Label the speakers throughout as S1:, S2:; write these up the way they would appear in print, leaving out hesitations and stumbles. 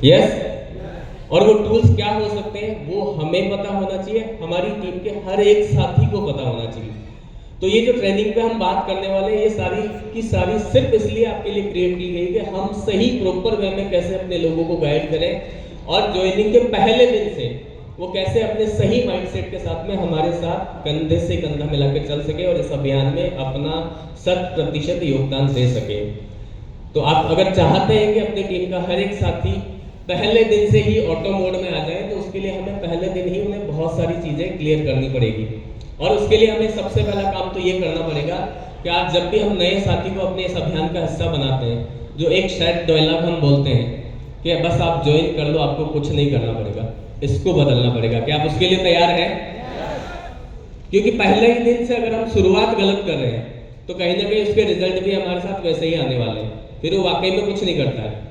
S1: Yes. और वो tools क्या हो सकते हैं वो हमें पता होना चाहिए, हमारी टीम के हर एक साथी को पता होना चाहिए। तो ये जो ट्रेनिंग पे हम बात करने वाले हैं ये सारी की सारी सिर्फ इसलिए आपके लिए क्रिएट की गई कि हम सही प्रॉपर वे में कैसे अपने लोगों को गाइड करें और ज्वाइनिंग के पहले दिन से वो कैसे अपने सही माइंडसेट के साथ में हमारे साथ कंधे से कंधा मिलाकर चल सके और इस अभियान में अपना 100% योगदान दे सके। तो आप अगर चाहते हैं कि अपनी टीम का हर एक साथी पहले दिन से ही ऑटो मोड में आ जाए तो उसके लिए हमें पहले दिन ही उन्हें बहुत सारी चीज़ें क्लियर करनी पड़ेगी। और उसके लिए हमें सबसे पहला काम तो ये करना पड़ेगा कि आज जब भी हम नए साथी को अपने इस अभियान का हिस्सा बनाते हैं, जो एक शायद डायलॉग हम बोलते हैं कि बस आप ज्वाइन कर लो, आपको कुछ नहीं करना पड़ेगा, इसको बदलना पड़ेगा। क्या आप उसके लिए तैयार हैं? क्योंकि पहले ही दिन से अगर हम शुरुआत गलत कर रहे हैं तो कहीं ना कहीं उसके रिजल्ट भी हमारे साथ वैसे ही आने वाले हैं, फिर वो वाकई में कुछ नहीं करता है।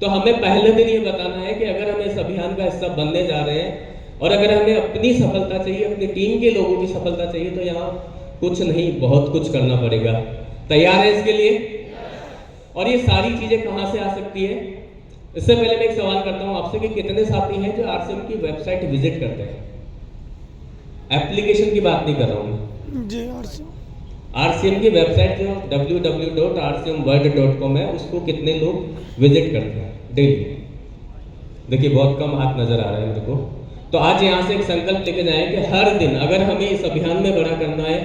S1: तो हमें पहले दिन ये बताना है कि अगर हम इस अभियान का हिस्सा बनने जा रहे हैं और अगर हमें अपनी सफलता चाहिए, अपनी टीम के लोगों की सफलता चाहिए, तो यहाँ कुछ नहीं बहुत कुछ करना पड़ेगा। तैयार है इसके लिए? और ये सारी चीजें कहाँ से आ सकती है? इससे पहले मैं एक सवाल करता हूँ आपसे कि कितने साथी हैं जो आरसीएम की वेबसाइट विजिट करते हैं? एप्लीकेशन की बात नहीं कर रहा हूँ जी, आरसीएम की वेबसाइट जो www.rcmworld.com है उसको कितने लोग विजिट करते हैं डेली? देखिए बहुत कम हाथ नजर आ रहा है मेरे को। तो आज यहाँ से एक संकल्प लेके जाएं कि हर दिन अगर हमें इस अभियान में बड़ा करना है,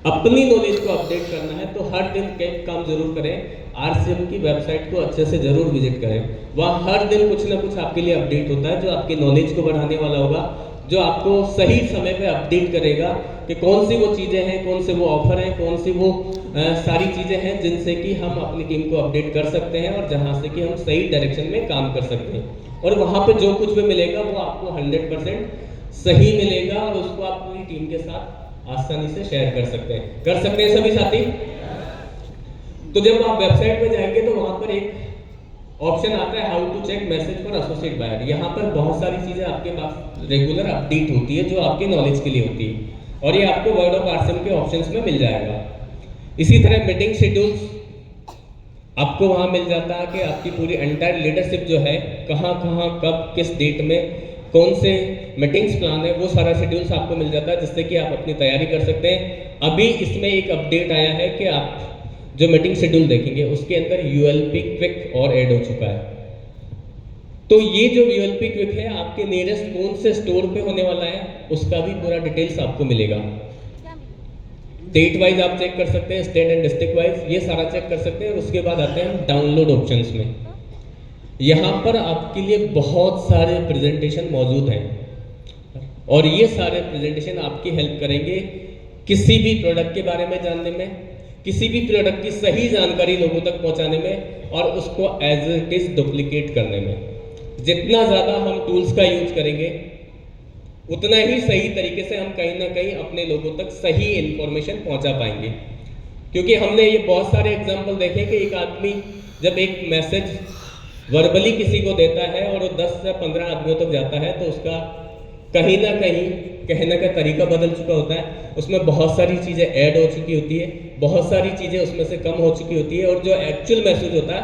S1: अपनी नॉलेज को अपडेट करना है, तो हर दिन एक काम जरूर करें, आरसीएम की वेबसाइट को अच्छे से जरूर विजिट करें। वहाँ हर दिन कुछ ना कुछ आपके लिए अपडेट होता है जो आपकी नॉलेज को बढ़ाने वाला होगा, जो आपको सही समय पे अपडेट करेगा कि कौन सी वो चीज़ें हैं, कौन से वो ऑफर हैं, कौन सी वो सारी चीज़ें हैं जिनसे कि हम अपनी टीम को अपडेट कर सकते हैं और जहाँ से कि हम सही डायरेक्शन में काम कर सकते हैं। और वहाँ पे जो कुछ भी मिलेगा वो आपको 100% सही मिलेगा और उसको आप पूरी टीम के साथ आसानी से शेयर कर सकते हैं सभी साथी। तो जब आप वेबसाइट पे जाएंगे तो वहाँ पर एक ऑप्शन आता है how to check message for associate buyer. यहाँ पर बहुत सारी चीज़ें आपके पास रेगुलर अपडेट होती है जो आपके नॉलेज के लिए होती है और ये आपको वर्ड ऑफ आरसीएम के ऑप्शंस में मिल जाएगा। इसी तरह मीटिंग शेड्यूल्स आपको वहाँ मिल जाता है कि आपकी पूरी एंटायर लीडरशिप जो है कहाँ कहाँ कब किस डेट में कौन से मीटिंग्स प्लान है, वो सारा शेड्यूल्स आपको मिल जाता है जिससे कि आप अपनी तैयारी कर सकते हैं। अभी इसमें एक अपडेट आया है कि आप जो मीटिंग शेड्यूल देखेंगे उसके अंदर यूएलपी क्विक और ऐड हो चुका है। तो ये जो यूएलपी क्विक है आपके नियरेस्ट कौन से स्टोर पे होने वाला है उसका भी पूरा डिटेल्स आपको मिलेगा। डेट वाइज आप चेक कर सकते हैं, स्टेट एंड डिस्ट्रिक्ट वाइज ये सारा चेक कर सकते हैं। और उसके बाद आते हैं डाउनलोड ऑप्शंस में। यहाँ पर आपके लिए बहुत सारे प्रेजेंटेशन मौजूद हैं और ये सारे प्रेजेंटेशन आपकी हेल्प करेंगे किसी भी प्रोडक्ट के बारे में जानने में, किसी भी प्रोडक्ट की सही जानकारी लोगों तक पहुंचाने में और उसको एज इट इज डुप्लीकेट करने में। जितना ज़्यादा हम टूल्स का यूज करेंगे उतना ही सही तरीके से हम कहीं ना कहीं अपने लोगों तक सही इंफॉर्मेशन पहुंचा पाएंगे। क्योंकि हमने ये बहुत सारे एग्जाम्पल देखे कि एक आदमी जब एक मैसेज वर्बली किसी को देता है और वो 10 से 15 आदमियों तक जाता है तो उसका कहीं ना कहीं कहने का तरीका बदल चुका होता है, उसमें बहुत सारी चीज़ें ऐड हो चुकी होती है, बहुत सारी चीज़ें उसमें से कम हो चुकी होती है और जो एक्चुअल मैसेज होता है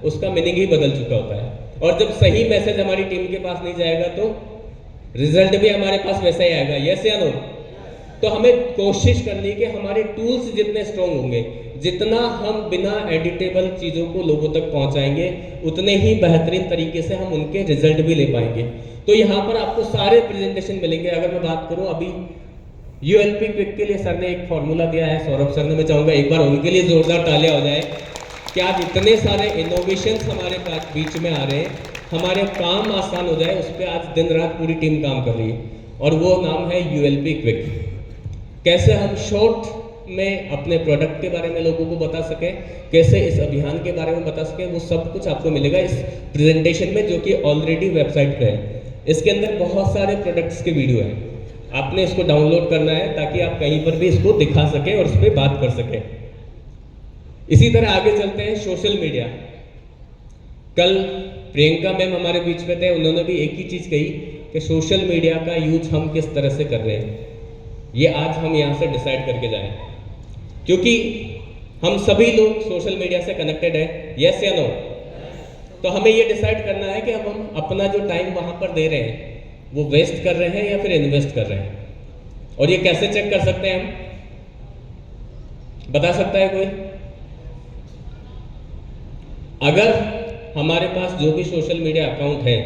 S1: उसका मीनिंग ही बदल चुका होता है। और जब सही मैसेज हमारी टीम के पास नहीं जाएगा तो रिजल्ट भी हमारे पास वैसा ही आएगा। यस या नो? तो हमें कोशिश करनी है कि हमारे टूल्स जितने स्ट्रॉन्ग होंगे, जितना हम बिना एडिटेबल चीज़ों को लोगों तक पहुंचाएंगे उतने ही बेहतरीन तरीके से हम उनके रिजल्ट भी ले पाएंगे। तो यहाँ पर आपको सारे प्रेजेंटेशन मिलेंगे। अगर मैं बात करूँ अभी यूएलपी क्विक के लिए सर ने एक फॉर्मूला दिया है, सौरभ सर ने, मैं चाहूँगा एक बार उनके लिए जोरदार तालियां हो जाए कि आज इतने सारे इनोवेशंस हमारे पास बीच में आ रहे हैं, हमारे काम आसान हो जाए, उस पर आज दिन रात पूरी टीम काम कर रही है और वो नाम है यूएलपी क्विक। कैसे हम शॉर्ट में अपने प्रोडक्ट के बारे में लोगों को बता सकें, कैसे इस अभियान के बारे में बता सकें, वो सब कुछ आपको मिलेगा इस प्रेजेंटेशन में जो कि ऑलरेडी वेबसाइट पे है। इसके अंदर बहुत सारे प्रोडक्ट्स के वीडियो हैं, आपने इसको डाउनलोड करना है ताकि आप कहीं पर भी इसको दिखा सकें और इस पर बात कर सकें। इसी तरह आगे चलते हैं सोशल मीडिया। कल प्रियंका मैम हमारे बीच में थे, उन्होंने भी एक ही चीज़ कही कि सोशल मीडिया का यूज हम किस तरह से कर रहे हैं, ये आज हम यहाँ से डिसाइड करके जाएं, क्योंकि हम सभी लोग सोशल मीडिया से कनेक्टेड हैं। यस या नो? तो हमें ये डिसाइड करना है कि हम अपना जो टाइम वहाँ पर दे रहे हैं वो वेस्ट कर रहे हैं या फिर इन्वेस्ट कर रहे हैं। और ये कैसे चेक कर सकते हैं हम, बता सकता है कोई? अगर हमारे पास जो भी सोशल मीडिया अकाउंट है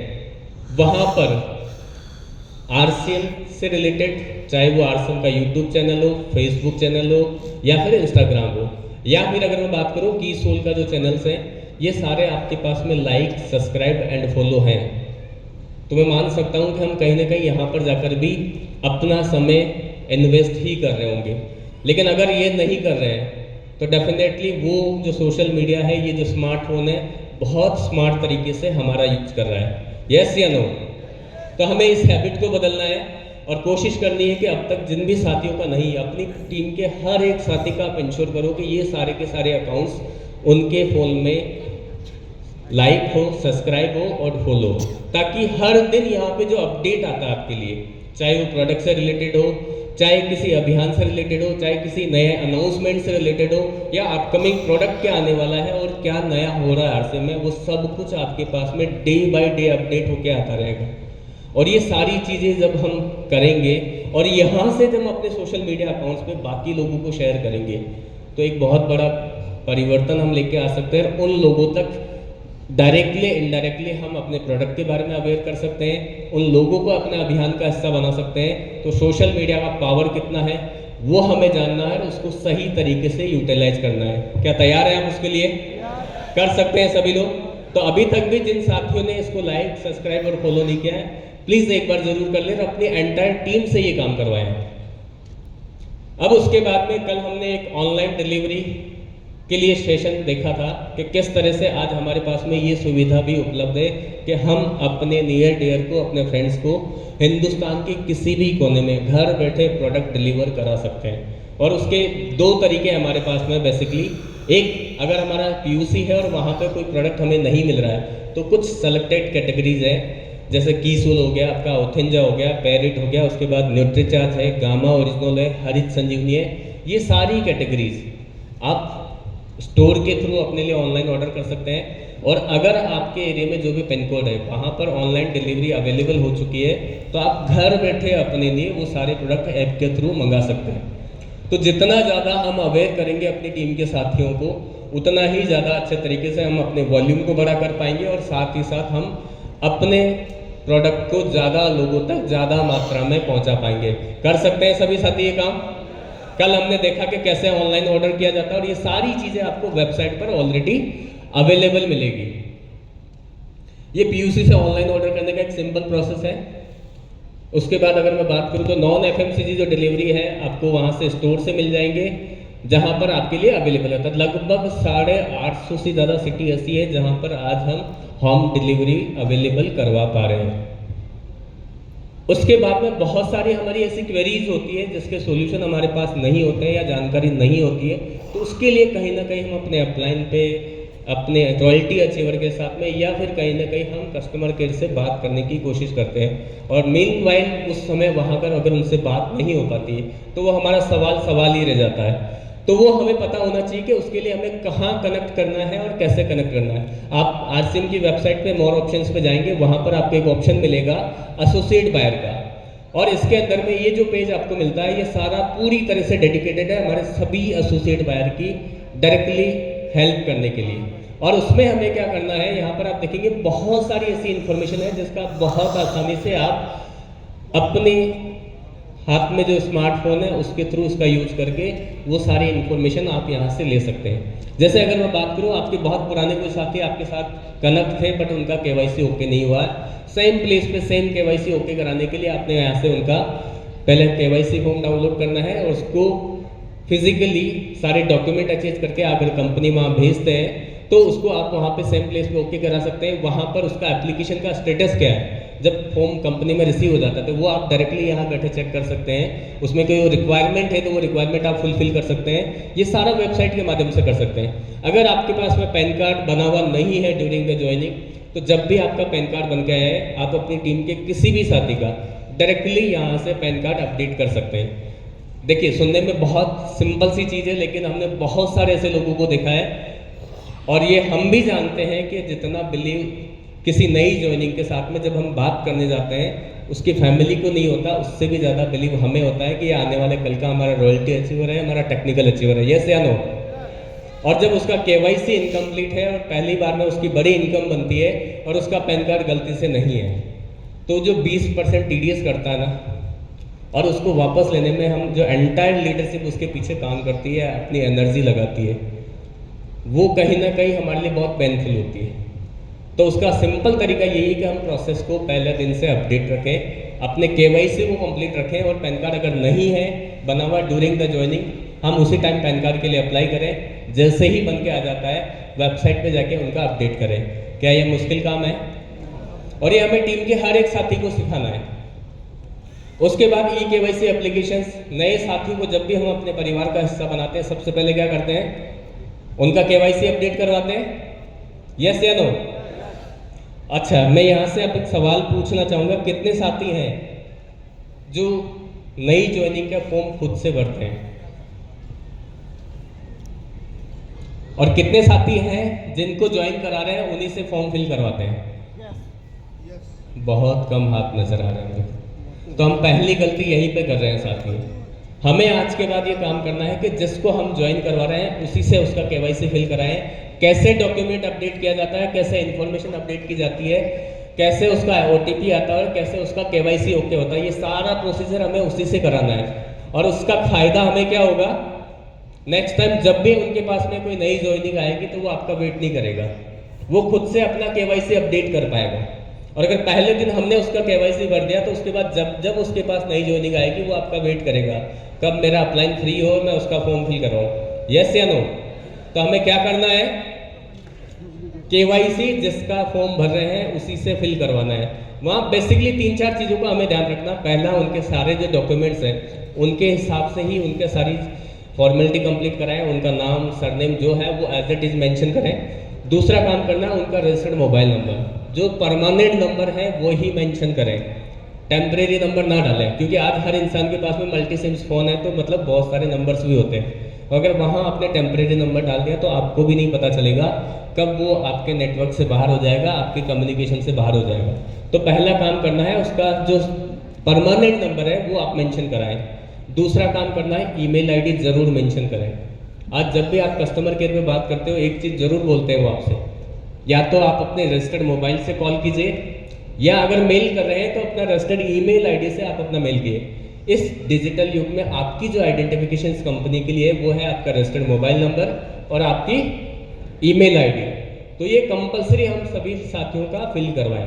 S1: वहाँ पर आरसीएम से रिलेटेड, चाहे वो आरसीएम का यूट्यूब चैनल हो, फेसबुक चैनल हो या फिर इंस्टाग्राम हो, या फिर अगर मैं बात करूँ की सोल का जो चैनल्स हैं, ये सारे आपके पास में लाइक, सब्सक्राइब एंड फॉलो हैं, तो मैं मान सकता हूँ कि हम कहीं ना कहीं यहाँ पर जाकर भी अपना समय इन्वेस्ट ही कर रहे होंगे। लेकिन अगर ये नहीं कर रहे हैं तो डेफिनेटली वो जो सोशल मीडिया है, ये जो स्मार्टफोन है, बहुत स्मार्ट तरीके से हमारा यूज कर रहा है। यस या नो? तो हमें इस हैबिट को बदलना है और कोशिश करनी है कि अब तक जिन भी साथियों का नहीं, अपनी टीम के हर एक साथी का आप इंश्योर करो कि ये सारे के सारे अकाउंट्स उनके फोन में लाइक हो, सब्सक्राइब हो और फॉलो, ताकि हर दिन यहाँ पे जो अपडेट आता है आपके लिए, चाहे वो प्रोडक्ट से रिलेटेड हो, चाहे किसी अभियान से रिलेटेड हो, चाहे किसी नए अनाउंसमेंट से रिलेटेड हो, या अपकमिंग प्रोडक्ट क्या आने वाला है और क्या नया हो रहा है आरसीएम में, वो सब कुछ आपके पास में डे बाय डे अपडेट होके आता रहेगा। और ये सारी चीज़ें जब हम करेंगे और यहाँ से जब हम अपने सोशल मीडिया अकाउंट्स पे बाकी लोगों को शेयर करेंगे, तो एक बहुत बड़ा परिवर्तन हम लेके आ सकते हैं। उन लोगों तक डायरेक्टली इनडायरेक्टली हम अपने प्रोडक्ट के बारे में अवेयर कर सकते हैं, उन लोगों को अपने अभियान का हिस्सा बना सकते हैं। तो सोशल मीडिया का पावर कितना है वो हमें जानना है और उसको सही तरीके से यूटिलाइज करना है। क्या तैयार है आप उसके लिए? कर सकते हैं सभी लोग? तो अभी तक भी जिन साथियों ने इसको लाइक, सब्सक्राइब और फॉलो नहीं किया है, प्लीज एक बार जरूर कर लें और अपनी एंटायर टीम से ये काम करवाएं। अब उसके बाद में कल हमने एक ऑनलाइन डिलीवरी के लिए सेशन देखा था कि किस तरह से आज हमारे पास में ये सुविधा भी उपलब्ध है कि हम अपने नियर डियर को, अपने फ्रेंड्स को हिंदुस्तान के किसी भी कोने में घर बैठे प्रोडक्ट डिलीवर करा सकते हैं। और उसके दो तरीके हमारे पास में बेसिकली, एक अगर हमारा पीयूसी है और वहाँ पे कोई प्रोडक्ट हमें नहीं मिल रहा है तो कुछ सेलेक्टेड कैटेगरीज है, जैसे कीसोल हो गया, आपका ओथेंजा हो गया, पैरिट हो गया, उसके बाद न्यूट्रीचार्ज है, गामा ओरिजिनल है, हरित संजीवनी है। ये सारी कैटेगरीज आप स्टोर के थ्रू अपने लिए ऑनलाइन ऑर्डर कर सकते हैं। और अगर आपके एरिया में जो भी पिन कोड है वहाँ पर ऑनलाइन डिलीवरी अवेलेबल हो चुकी है तो आप घर बैठे अपने लिए वो सारे प्रोडक्ट ऐप के थ्रू मंगा सकते हैं। तो जितना ज़्यादा हम अवेयर करेंगे अपनी टीम के साथियों को, उतना ही ज़्यादा अच्छे तरीके से हम अपने वॉल्यूम को बड़ा कर पाएंगे और साथ ही साथ हम अपने प्रोडक्ट को ज़्यादा लोगों तक ज़्यादा मात्रा में पहुँचा पाएंगे। कर सकते हैं सभी साथी ये काम? कल हमने देखा कि कैसे ऑनलाइन ऑर्डर किया जाता है और ये सारी चीज़ें आपको वेबसाइट पर ऑलरेडी अवेलेबल मिलेगी। ये पीयूसी से ऑनलाइन ऑर्डर करने का एक सिंपल प्रोसेस है। उसके बाद अगर मैं बात करूँ तो नॉन एफएमसीजी जो डिलीवरी है आपको वहाँ से स्टोर से मिल जाएंगे जहाँ पर आपके लिए अवेलेबल होता है। लगभग 850 से ज़्यादा सिटी ऐसी है जहाँ पर आज हम होम डिलीवरी अवेलेबल करवा पा रहे हैं। उसके बाद में बहुत सारी हमारी ऐसी क्वेरीज होती है जिसके सॉल्यूशन हमारे पास नहीं होते हैं या जानकारी नहीं होती है, तो उसके लिए कहीं ना कहीं हम अपने अपलाइन पे अपने रॉयल्टी अचीवर के साथ में या फिर कहीं ना कहीं हम कस्टमर केयर से बात करने की कोशिश करते हैं। और मीनवाइल उस समय वहाँ पर अगर उनसे बात नहीं हो पाती है तो वो हमारा सवाल ही रह जाता है। तो वो हमें पता होना चाहिए कि उसके लिए हमें कहाँ कनेक्ट करना है और कैसे कनेक्ट करना है। आप आरसीएम की वेबसाइट पे मोर ऑप्शंस पे जाएंगे, वहाँ पर आपको एक ऑप्शन मिलेगा एसोसिएट बायर का, और इसके अंदर में ये जो पेज आपको मिलता है ये सारा पूरी तरह से डेडिकेटेड है हमारे सभी एसोसिएट बायर की डायरेक्टली हेल्प करने के लिए। और उसमें हमें क्या करना है, यहाँ पर आप देखेंगे बहुत सारी ऐसी इन्फॉर्मेशन है जिसका बहुत आसानी से आप अपने हाथ में जो स्मार्टफोन है उसके थ्रू उसका यूज करके वो सारी इन्फॉर्मेशन आप यहाँ से ले सकते हैं। जैसे अगर मैं बात करूँ, आपके बहुत पुराने कोई साथी आपके साथ कनेक्ट थे बट उनका केवाईसी ओके नहीं हुआ, सेम प्लेस पे सेम केवाईसी ओके कराने के लिए आपने यहाँ से उनका पहले केवाईसी फॉर्म डाउनलोड करना है और उसको फिजिकली सारे डॉक्यूमेंट अटैच करके अगर कंपनी वहाँ भेजते हैं तो उसको आप वहाँ पे सेम प्लेस पे ओके करा सकते हैं। वहाँ पर उसका एप्लीकेशन का स्टेटस क्या है, जब फॉर्म कंपनी में रिसीव हो जाता है तो वो आप डायरेक्टली यहाँ बैठे चेक कर सकते हैं। उसमें कोई रिक्वायरमेंट है तो वो रिक्वायरमेंट आप फुलफिल कर सकते हैं। ये सारा वेबसाइट के माध्यम से कर सकते हैं। अगर आपके पास में पैन कार्ड बना हुआ नहीं है ड्यूरिंग द ज्वाइनिंग, तो जब भी आपका पैन कार्ड बन के आया है आप अपनी टीम के किसी भी साथी का डायरेक्टली यहाँ से पैन कार्ड अपडेट कर सकते हैं। देखिए, सुनने में बहुत सिंपल सी चीज़ है लेकिन हमने बहुत सारे ऐसे लोगों को देखा है और ये हम भी जानते हैं कि जितना बिलीव किसी नई ज्वाइनिंग के साथ में जब हम बात करने जाते हैं उसकी फैमिली को नहीं होता, उससे भी ज़्यादा बिलीव हमें होता है कि ये आने वाले कल का हमारा रॉयल्टी अचीवर है, हमारा टेक्निकल अचीवर है, यस या नो। और जब उसका केवाईसी इनकम्प्लीट है और पहली बार में उसकी बड़ी इनकम बनती है और उसका पैन कार्ड गलती से नहीं है, तो जो 20% टीडीएस करता है ना, और उसको वापस लेने में हम जो एंटायर लीडरशिप उसके पीछे काम करती है, अपनी एनर्जी लगाती है, वो कहीं ना कहीं हमारे लिए बहुत पेनफुल होती है। तो उसका सिंपल तरीका यही है कि हम प्रोसेस को पहले दिन से अपडेट रखें, अपने केवाईसी को कंप्लीट रखें, और पैन कार्ड अगर नहीं है बना हुआ ड्यूरिंग द ज्वाइनिंग, हम उसी टाइम पैन कार्ड के लिए अप्लाई करें। जैसे ही बन के आ जाता है वेबसाइट पे जाके उनका अपडेट करें। क्या ये मुश्किल काम है? और ये हमें टीम के हर एक साथी को सिखाना है। उसके बाद ई केवाईसी एप्लीकेशंस, नए साथियों को जब भी हम अपने परिवार का हिस्सा बनाते हैं, सबसे पहले क्या करते हैं? उनका केवाईसी अपडेट करवाते हैं, यस या नो? अच्छा, मैं यहाँ से अब एक सवाल पूछना चाहूँगा, कितने साथी हैं जो नई ज्वाइनिंग का फॉर्म खुद से भरते हैं? और कितने साथी हैं जिनको ज्वाइन करा रहे हैं उन्हीं से फॉर्म फिल करवाते हैं? बहुत कम हाथ नजर आ रहे हैं। तो हम पहली गलती यहीं पे कर रहे हैं साथियों। हमें आज के बाद ये काम करना है कि जिसको हम ज्वाइन करवा रहे हैं उसी से उसका केवाईसी फिल कराएं। कैसे डॉक्यूमेंट अपडेट किया जाता है, कैसे इन्फॉर्मेशन अपडेट की जाती है, कैसे उसका ओटीपी आता है और कैसे उसका केवाईसी ओके होता है, ये सारा प्रोसीजर हमें उसी से कराना है। और उसका फायदा हमें क्या होगा? नेक्स्ट टाइम जब भी उनके पास में कोई नई ज्वाइनिंग आएगी तो वो आपका वेट नहीं करेगा, वो खुद से अपना केवाईसी अपडेट कर पाएगा। और अगर पहले दिन हमने उसका केवाईसी भर दिया तो उसके बाद जब जब उसके पास नई ज्वाइनिंग आएगी वो आपका वेट करेगा कब मेरा अपलाइन फ्री हो, मैं उसका फॉर्म फिल करवाऊँ, यस या नो? तो हमें क्या करना है? केवाईसी जिसका फॉर्म भर रहे हैं उसी से फिल करवाना है। वहाँ बेसिकली 3-4 चीज़ों का हमें ध्यान रखना। पहला, उनके सारे जो डॉक्यूमेंट्स हैं उनके हिसाब से ही उनके सारी फॉर्मेलिटी कंप्लीट कराएं, उनका नाम सरनेम जो है वो एज इट इज़ मेंशन करें। दूसरा काम करना, उनका रजिस्टर्ड मोबाइल नंबर, जो परमानेंट नंबर है वो ही मेंशन करें, टेम्परेरी नंबर ना डालें, क्योंकि आज हर इंसान के पास में मल्टी सिम्स फ़ोन है, तो मतलब बहुत सारे नंबर्स भी होते हैं। अगर वहाँ आपने टेम्परेरी नंबर डाल दिया तो आपको भी नहीं पता चलेगा कब वो आपके नेटवर्क से बाहर हो जाएगा, आपके कम्युनिकेशन से बाहर हो जाएगा। तो पहला काम करना है उसका जो परमानेंट नंबर है वो आप मेंशन कराएं। दूसरा काम करना है ईमेल आईडी ज़रूर मेंशन करें। आज जब भी आप कस्टमर केयर में बात करते हो एक चीज़ ज़रूर बोलते हैं वो आपसे, या तो आप अपने रजिस्टर्ड मोबाइल से कॉल कीजिए, या अगर मेल कर रहे हैं तो अपना रजिस्टर्ड ईमेल आईडी से आप अपना मेल कीजिए। इस डिजिटल युग में आपकी जो आइडेंटिफिकेशन कंपनी के लिए वो है आपका रजिस्टर्ड मोबाइल नंबर और आपकी ईमेल आईडी। तो ये कंपलसरी हम सभी साथियों का फिल करवाएं,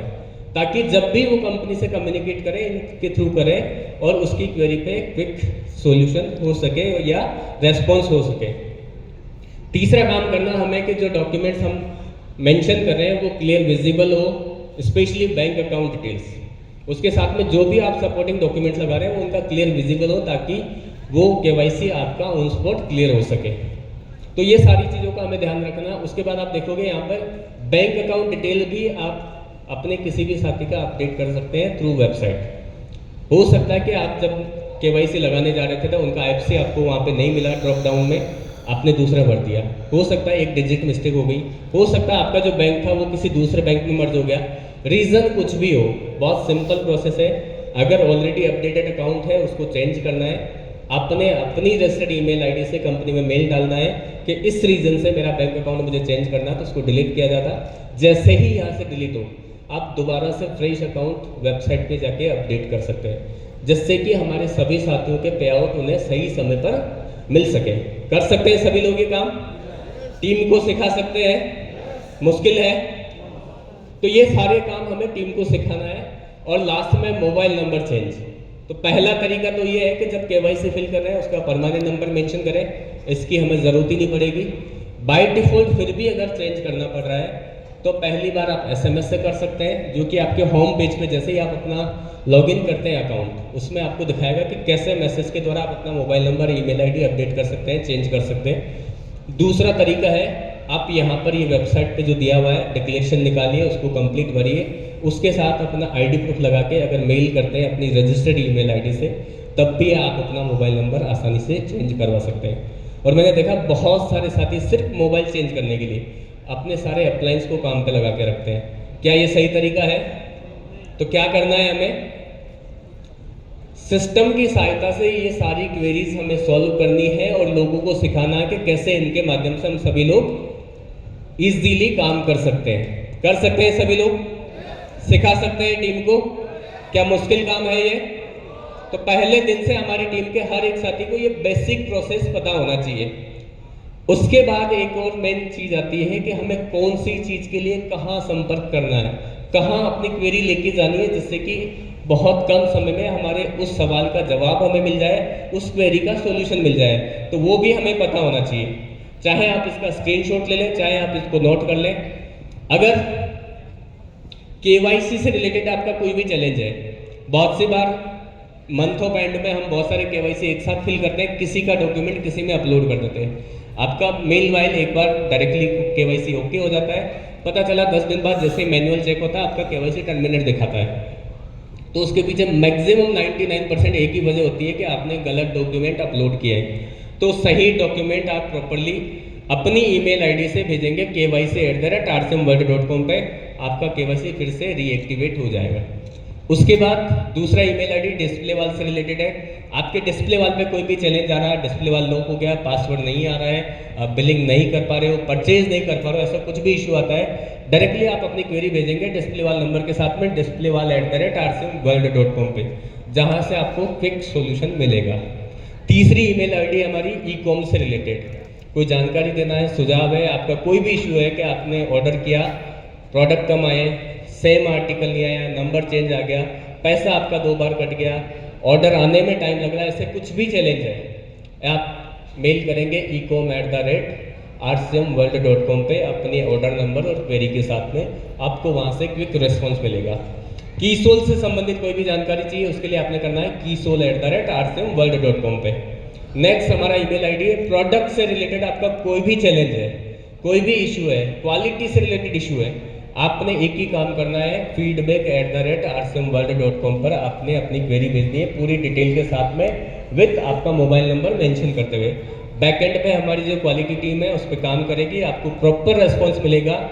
S1: ताकि जब भी वो कंपनी से कम्युनिकेट करें इनके थ्रू करें और उसकी क्वेरी पे क्विक सॉल्यूशन हो सके या रेस्पॉन्स हो सके। तीसरा काम करना हमें कि जो डॉक्यूमेंट्स हम मेंशन कर रहे हैं वो क्लियर विजिबल हो, स्पेशली बैंक अकाउंट डिटेल्स। उसके साथ में जो भी आप सपोर्टिंग डॉक्यूमेंट्स लगा रहे हैं उनका क्लियर विजिबल हो, ताकि वो केवाईसी आपका ऑन स्पॉट क्लियर हो सके। तो ये सारी चीज़ों का हमें ध्यान रखना। उसके बाद आप देखोगे यहाँ पर बैंक अकाउंट डिटेल भी आप अपने किसी भी साथी का अपडेट कर सकते हैं थ्रू वेबसाइट। हो सकता है कि आप जब केवाईसी लगाने जा रहे थे तो उनका ऐप से आपको वहाँ पे नहीं मिला, ड्रॉप डाउन में आपने दूसरा भर दिया, हो सकता है एक डिजिट मिस्टेक हो गई, हो सकता है आपका जो बैंक था वो किसी दूसरे बैंक में मर्ज हो गया, रीज़न कुछ भी हो। बहुत सिंपल प्रोसेस है। अगर ऑलरेडी अपडेटेड अकाउंट है उसको चेंज करना है, अपनी रजिस्टर्ड ईमेल आईडी से कंपनी में मेल डालना है कि इस रीज़न से मेरा बैंक अकाउंट मुझे चेंज करना है, तो उसको डिलीट किया जाता। जैसे ही यहाँ से डिलीट हो आप दोबारा से फ्रेश अकाउंट वेबसाइट पे जाके अपडेट कर सकते हैं, जिससे कि हमारे सभी साथियों के पे आउट उन्हें सही समय पर मिल सके। कर सकते हैं सभी लोग ये काम? टीम को सिखा सकते हैं? मुश्किल है? तो ये सारे काम हमें टीम को सिखाना है। और लास्ट में मोबाइल नंबर चेंज। तो पहला तरीका तो ये है कि जब केवाईसी फिल कर रहे हैं उसका परमानेंट नंबर मेंशन करें, इसकी हमें ज़रूरत ही नहीं पड़ेगी। बाय डिफ़ॉल्ट फिर भी अगर चेंज करना पड़ रहा है तो पहली बार आप एसएमएस से कर सकते हैं, जो कि आपके होम पेज पे जैसे ही आप अपना लॉगिन करते हैं अकाउंट, उसमें आपको दिखाएगा कि कैसे मैसेज के द्वारा आप अपना mobile number, email ID update कर सकते हैं, चेंज कर सकते हैं। दूसरा तरीका है आप यहाँ पर ये वेबसाइट पे जो दिया हुआ है डिक्लेरेशन निकालिए, उसको कंप्लीट भरिए, उसके साथ अपना आईडी प्रूफ लगा के अगर मेल करते हैं अपनी रजिस्टर्ड ईमेल आईडी से, तब भी आप अपना मोबाइल नंबर आसानी से चेंज करवा सकते हैं। और मैंने देखा बहुत सारे साथी सिर्फ मोबाइल चेंज करने के लिए अपने सारे अप्लायंस को काम पे लगा के रखते हैं। क्या ये सही तरीका है? तो क्या करना है हमें? सिस्टम की सहायता से ये सारी क्वेरीज हमें सॉल्व करनी है और लोगों को सिखाना है कि कैसे इनके माध्यम से हम सभी लोग इजीली काम कर सकते हैं। कर सकते हैं सभी लोग? सिखा सकते हैं टीम को? क्या मुश्किल काम है ये? तो पहले दिन से हमारी टीम के हर एक साथी को ये बेसिक प्रोसेस पता होना चाहिए। उसके बाद एक और मेन चीज आती है कि हमें कौन सी चीज के लिए कहाँ संपर्क करना है, कहाँ अपनी क्वेरी लेके जानी है, जिससे कि बहुत कम समय में हमारे उस सवाल का जवाब हमें मिल जाए, उस क्वेरी का सॉल्यूशन मिल जाए। तो वो भी हमें पता होना चाहिए। चाहे आप इसका स्क्रीनशॉट ले लें, चाहे आप इसको नोट कर लें। अगर केवाईसी से रिलेटेड आपका कोई भी चैलेंज है, बहुत सी बार मंथ ऑफ एंड में हम बहुत सारे केवाईसी एक साथ फिल करते हैं, किसी का डॉक्यूमेंट किसी में अपलोड कर देते हैं। आपका मेल वाइल एक बार डायरेक्टली केवाईसी ओके हो जाता है, पता चला 10 दिन बाद जैसे मैनुअल चेक होता है आपका केवाईसी टर्मिनेट दिखाता है। तो उसके पीछे मैक्सिमम 99% एक ही वजह होती है कि आपने गलत डॉक्यूमेंट अपलोड किया है। तो सही डॉक्यूमेंट आप प्रॉपरली अपनी ईमेल आईडी से भेजेंगे kyc@rcmworld.com पे, आपका केवाईसी फिर से रीएक्टिवेट हो जाएगा। उसके बाद दूसरा ईमेल आईडी डिस्प्ले वाल से रिलेटेड है। आपके डिस्प्ले वाल पे कोई भी चैलेंज आ रहा है, डिस्प्ले वाल लॉक हो गया, पासवर्ड नहीं आ रहा है, आप बिलिंग नहीं कर पा रहे हो, परचेज नहीं कर पा रहे हो, ऐसा कुछ भी इशू आता है, डायरेक्टली आप अपनी क्वेरी भेजेंगे डिस्प्ले वाल नंबर के साथ में displaywal@rcmworld.com पे, जहां से आपको क्विक सॉल्यूशन मिलेगा। तीसरी ईमेल आईडी हमारी ई-कॉम से रिलेटेड, कोई जानकारी देना है, सुझाव है, आपका कोई भी इशू है कि आपने ऑर्डर किया, प्रोडक्ट कम आए, सेम आर्टिकल नहीं आया, नंबर चेंज आ गया, पैसा आपका 2 बार कट गया, ऑर्डर आने में टाइम लग रहा है, ऐसे कुछ भी चैलेंज है, आप मेल करेंगे ecom@rcmworld.com पे अपनी ऑर्डर नंबर और क्वेरी के साथ में, आपको वहाँ से क्विक रिस्पॉन्स मिलेगा। कीसोल से संबंधित कोई भी जानकारी चाहिए, उसके लिए आपने करना है कीसोल@rcmworld.com पे। नेक्स्ट हमारा ईमेल आईडी है प्रोडक्ट से रिलेटेड, आपका कोई भी चैलेंज है, कोई भी इशू है, क्वालिटी से रिलेटेड इशू है, आपने एक ही काम करना है, feedback@rcmworld.com पर आपने अपनी क्वेरी भेजनी है पूरी डिटेल के साथ में विथ आपका मोबाइल नंबर मेंशन करते हुए। बैकएंड पे हमारी जो क्वालिटी टीम है उस पर काम करेगी, आपको प्रॉपर रेस्पॉन्स मिलेगा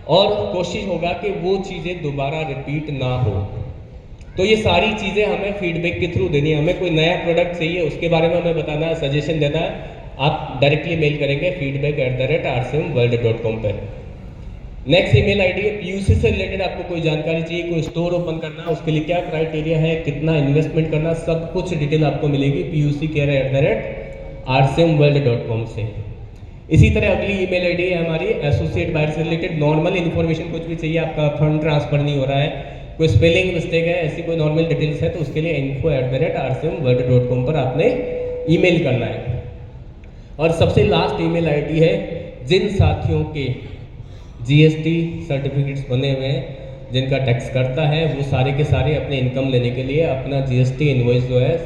S1: और कोशिश होगा कि वो चीज़ें दोबारा रिपीट ना हो। तो ये सारी चीज़ें हमें फीडबैक के थ्रू देनी है। हमें कोई नया प्रोडक्ट चाहिए, उसके बारे में हमें बताना है, सजेशन देना है, आप डायरेक्टली मेल करेंगे feedback@rcmworld.com पर। नेक्स्ट ईमेल आईडी है पीयूसी से रिलेटेड, आपको कोई जानकारी चाहिए, कोई स्टोर ओपन करना है, उसके लिए क्या क्राइटेरिया है, कितना इन्वेस्टमेंट करना, सब कुछ डिटेल आपको मिलेगी puc@rcmworld.com से। इसी तरह अगली ईमेल आईडी है हमारी एसोसिएट बायर से रिलेटेड, नॉर्मल इन्फॉर्मेशन कुछ भी चाहिए, आपका फंड ट्रांसफर नहीं हो रहा है, कोई स्पेलिंग मिस्टेक है, ऐसी कोई नॉर्मल डिटेल्स है, तो उसके लिए info@rcmworld.com पर आपने ईमेल करना है। और सबसे लास्ट ईमेल आईडी है जिन साथियों के जीएसटी सर्टिफिकेट्स बने हुए हैं, जिनका टैक्स करता है, वो सारे के सारे अपने इनकम लेने के लिए अपना जीएसटी इनवॉइस जो है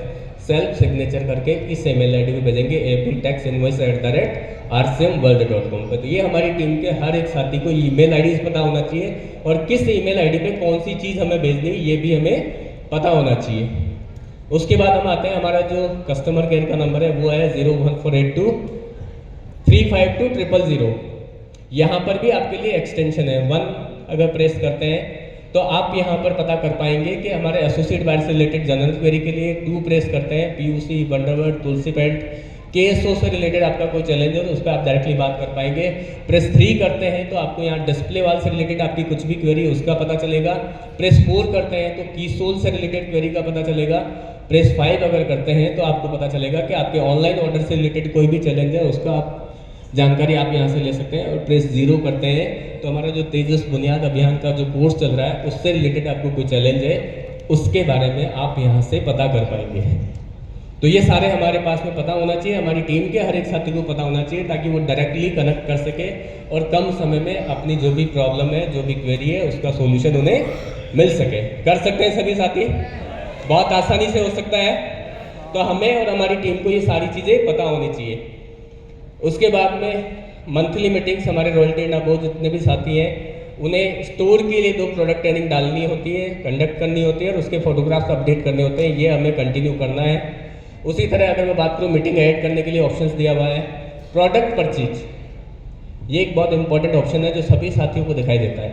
S1: सेल्फ सिग्नेचर करके इस ईमेल आईडी पे भेजेंगे aptaxinvoice@rcmworld.com पे। तो ये हमारी टीम के हर एक साथी को ईमेल आईडीज पता होना चाहिए और किस ईमेल आईडी पे कौन सी चीज़ हमें भेजनी है ये भी हमें पता होना चाहिए। उसके बाद हम आते हैं, हमारा जो कस्टमर केयर का नंबर है वो है 01482 352 000। यहाँ पर भी आपके लिए एक्सटेंशन है 1, अगर प्रेस करते हैं तो आप यहाँ पर पता कर पाएंगे कि हमारे एसोसिएट बायर से रिलेटेड जनरल क्वेरी के लिए 2 प्रेस करते हैं, पीयूसी, वंडरवर्ड, तुलसी पेंट, केएसओ से रिलेटेड आपका कोई चैलेंज है तो उस पर आप डायरेक्टली बात कर पाएंगे। प्रेस 3 करते हैं तो आपको यहाँ डिस्प्ले वाल से रिलेटेड आपकी कुछ भी क्वेरी है उसका पता चलेगा। प्रेस 4 करते हैं तो कीसोल से रिलेटेड क्वेरी का पता चलेगा। प्रेस 5 अगर करते हैं तो आपको पता चलेगा कि आपके ऑनलाइन ऑर्डर से रिलेटेड कोई भी चैलेंज है उसका आप जानकारी आप यहाँ से ले सकते हैं। और प्रेस 0 करते हैं तो हमारा जो तेजस बुनियाद अभियान का जो कोर्स चल रहा है उससे रिलेटेड आपको कोई चैलेंज है उसके बारे में आप यहाँ से पता कर पाएंगे। तो ये सारे हमारे पास में पता होना चाहिए, हमारी टीम के हर एक साथी को पता होना चाहिए ताकि वो डायरेक्टली कनेक्ट कर सके और कम समय में अपनी जो भी प्रॉब्लम है, जो भी क्वेरी है उसका सोल्यूशन उन्हें मिल सके। कर सकते हैं सभी साथी, बहुत आसानी से हो सकता है। तो हमें और हमारी टीम को ये सारी चीज़ें पता होनी चाहिए। उसके बाद में मंथली मीटिंग्स, हमारे रॉयल्टी एंड अबोव जितने भी साथी हैं उन्हें स्टोर के लिए 2 प्रोडक्ट ट्रेनिंग डालनी होती है, कंडक्ट करनी होती है और उसके फोटोग्राफ्स अपडेट करने होते हैं, ये हमें कंटिन्यू करना है। उसी तरह अगर मैं बात करूँ मीटिंग ऐड करने के लिए ऑप्शंस दिया हुआ है, प्रोडक्ट परचेज, ये एक बहुत इंपॉर्टेंट ऑप्शन है जो सभी साथियों को दिखाई देता है,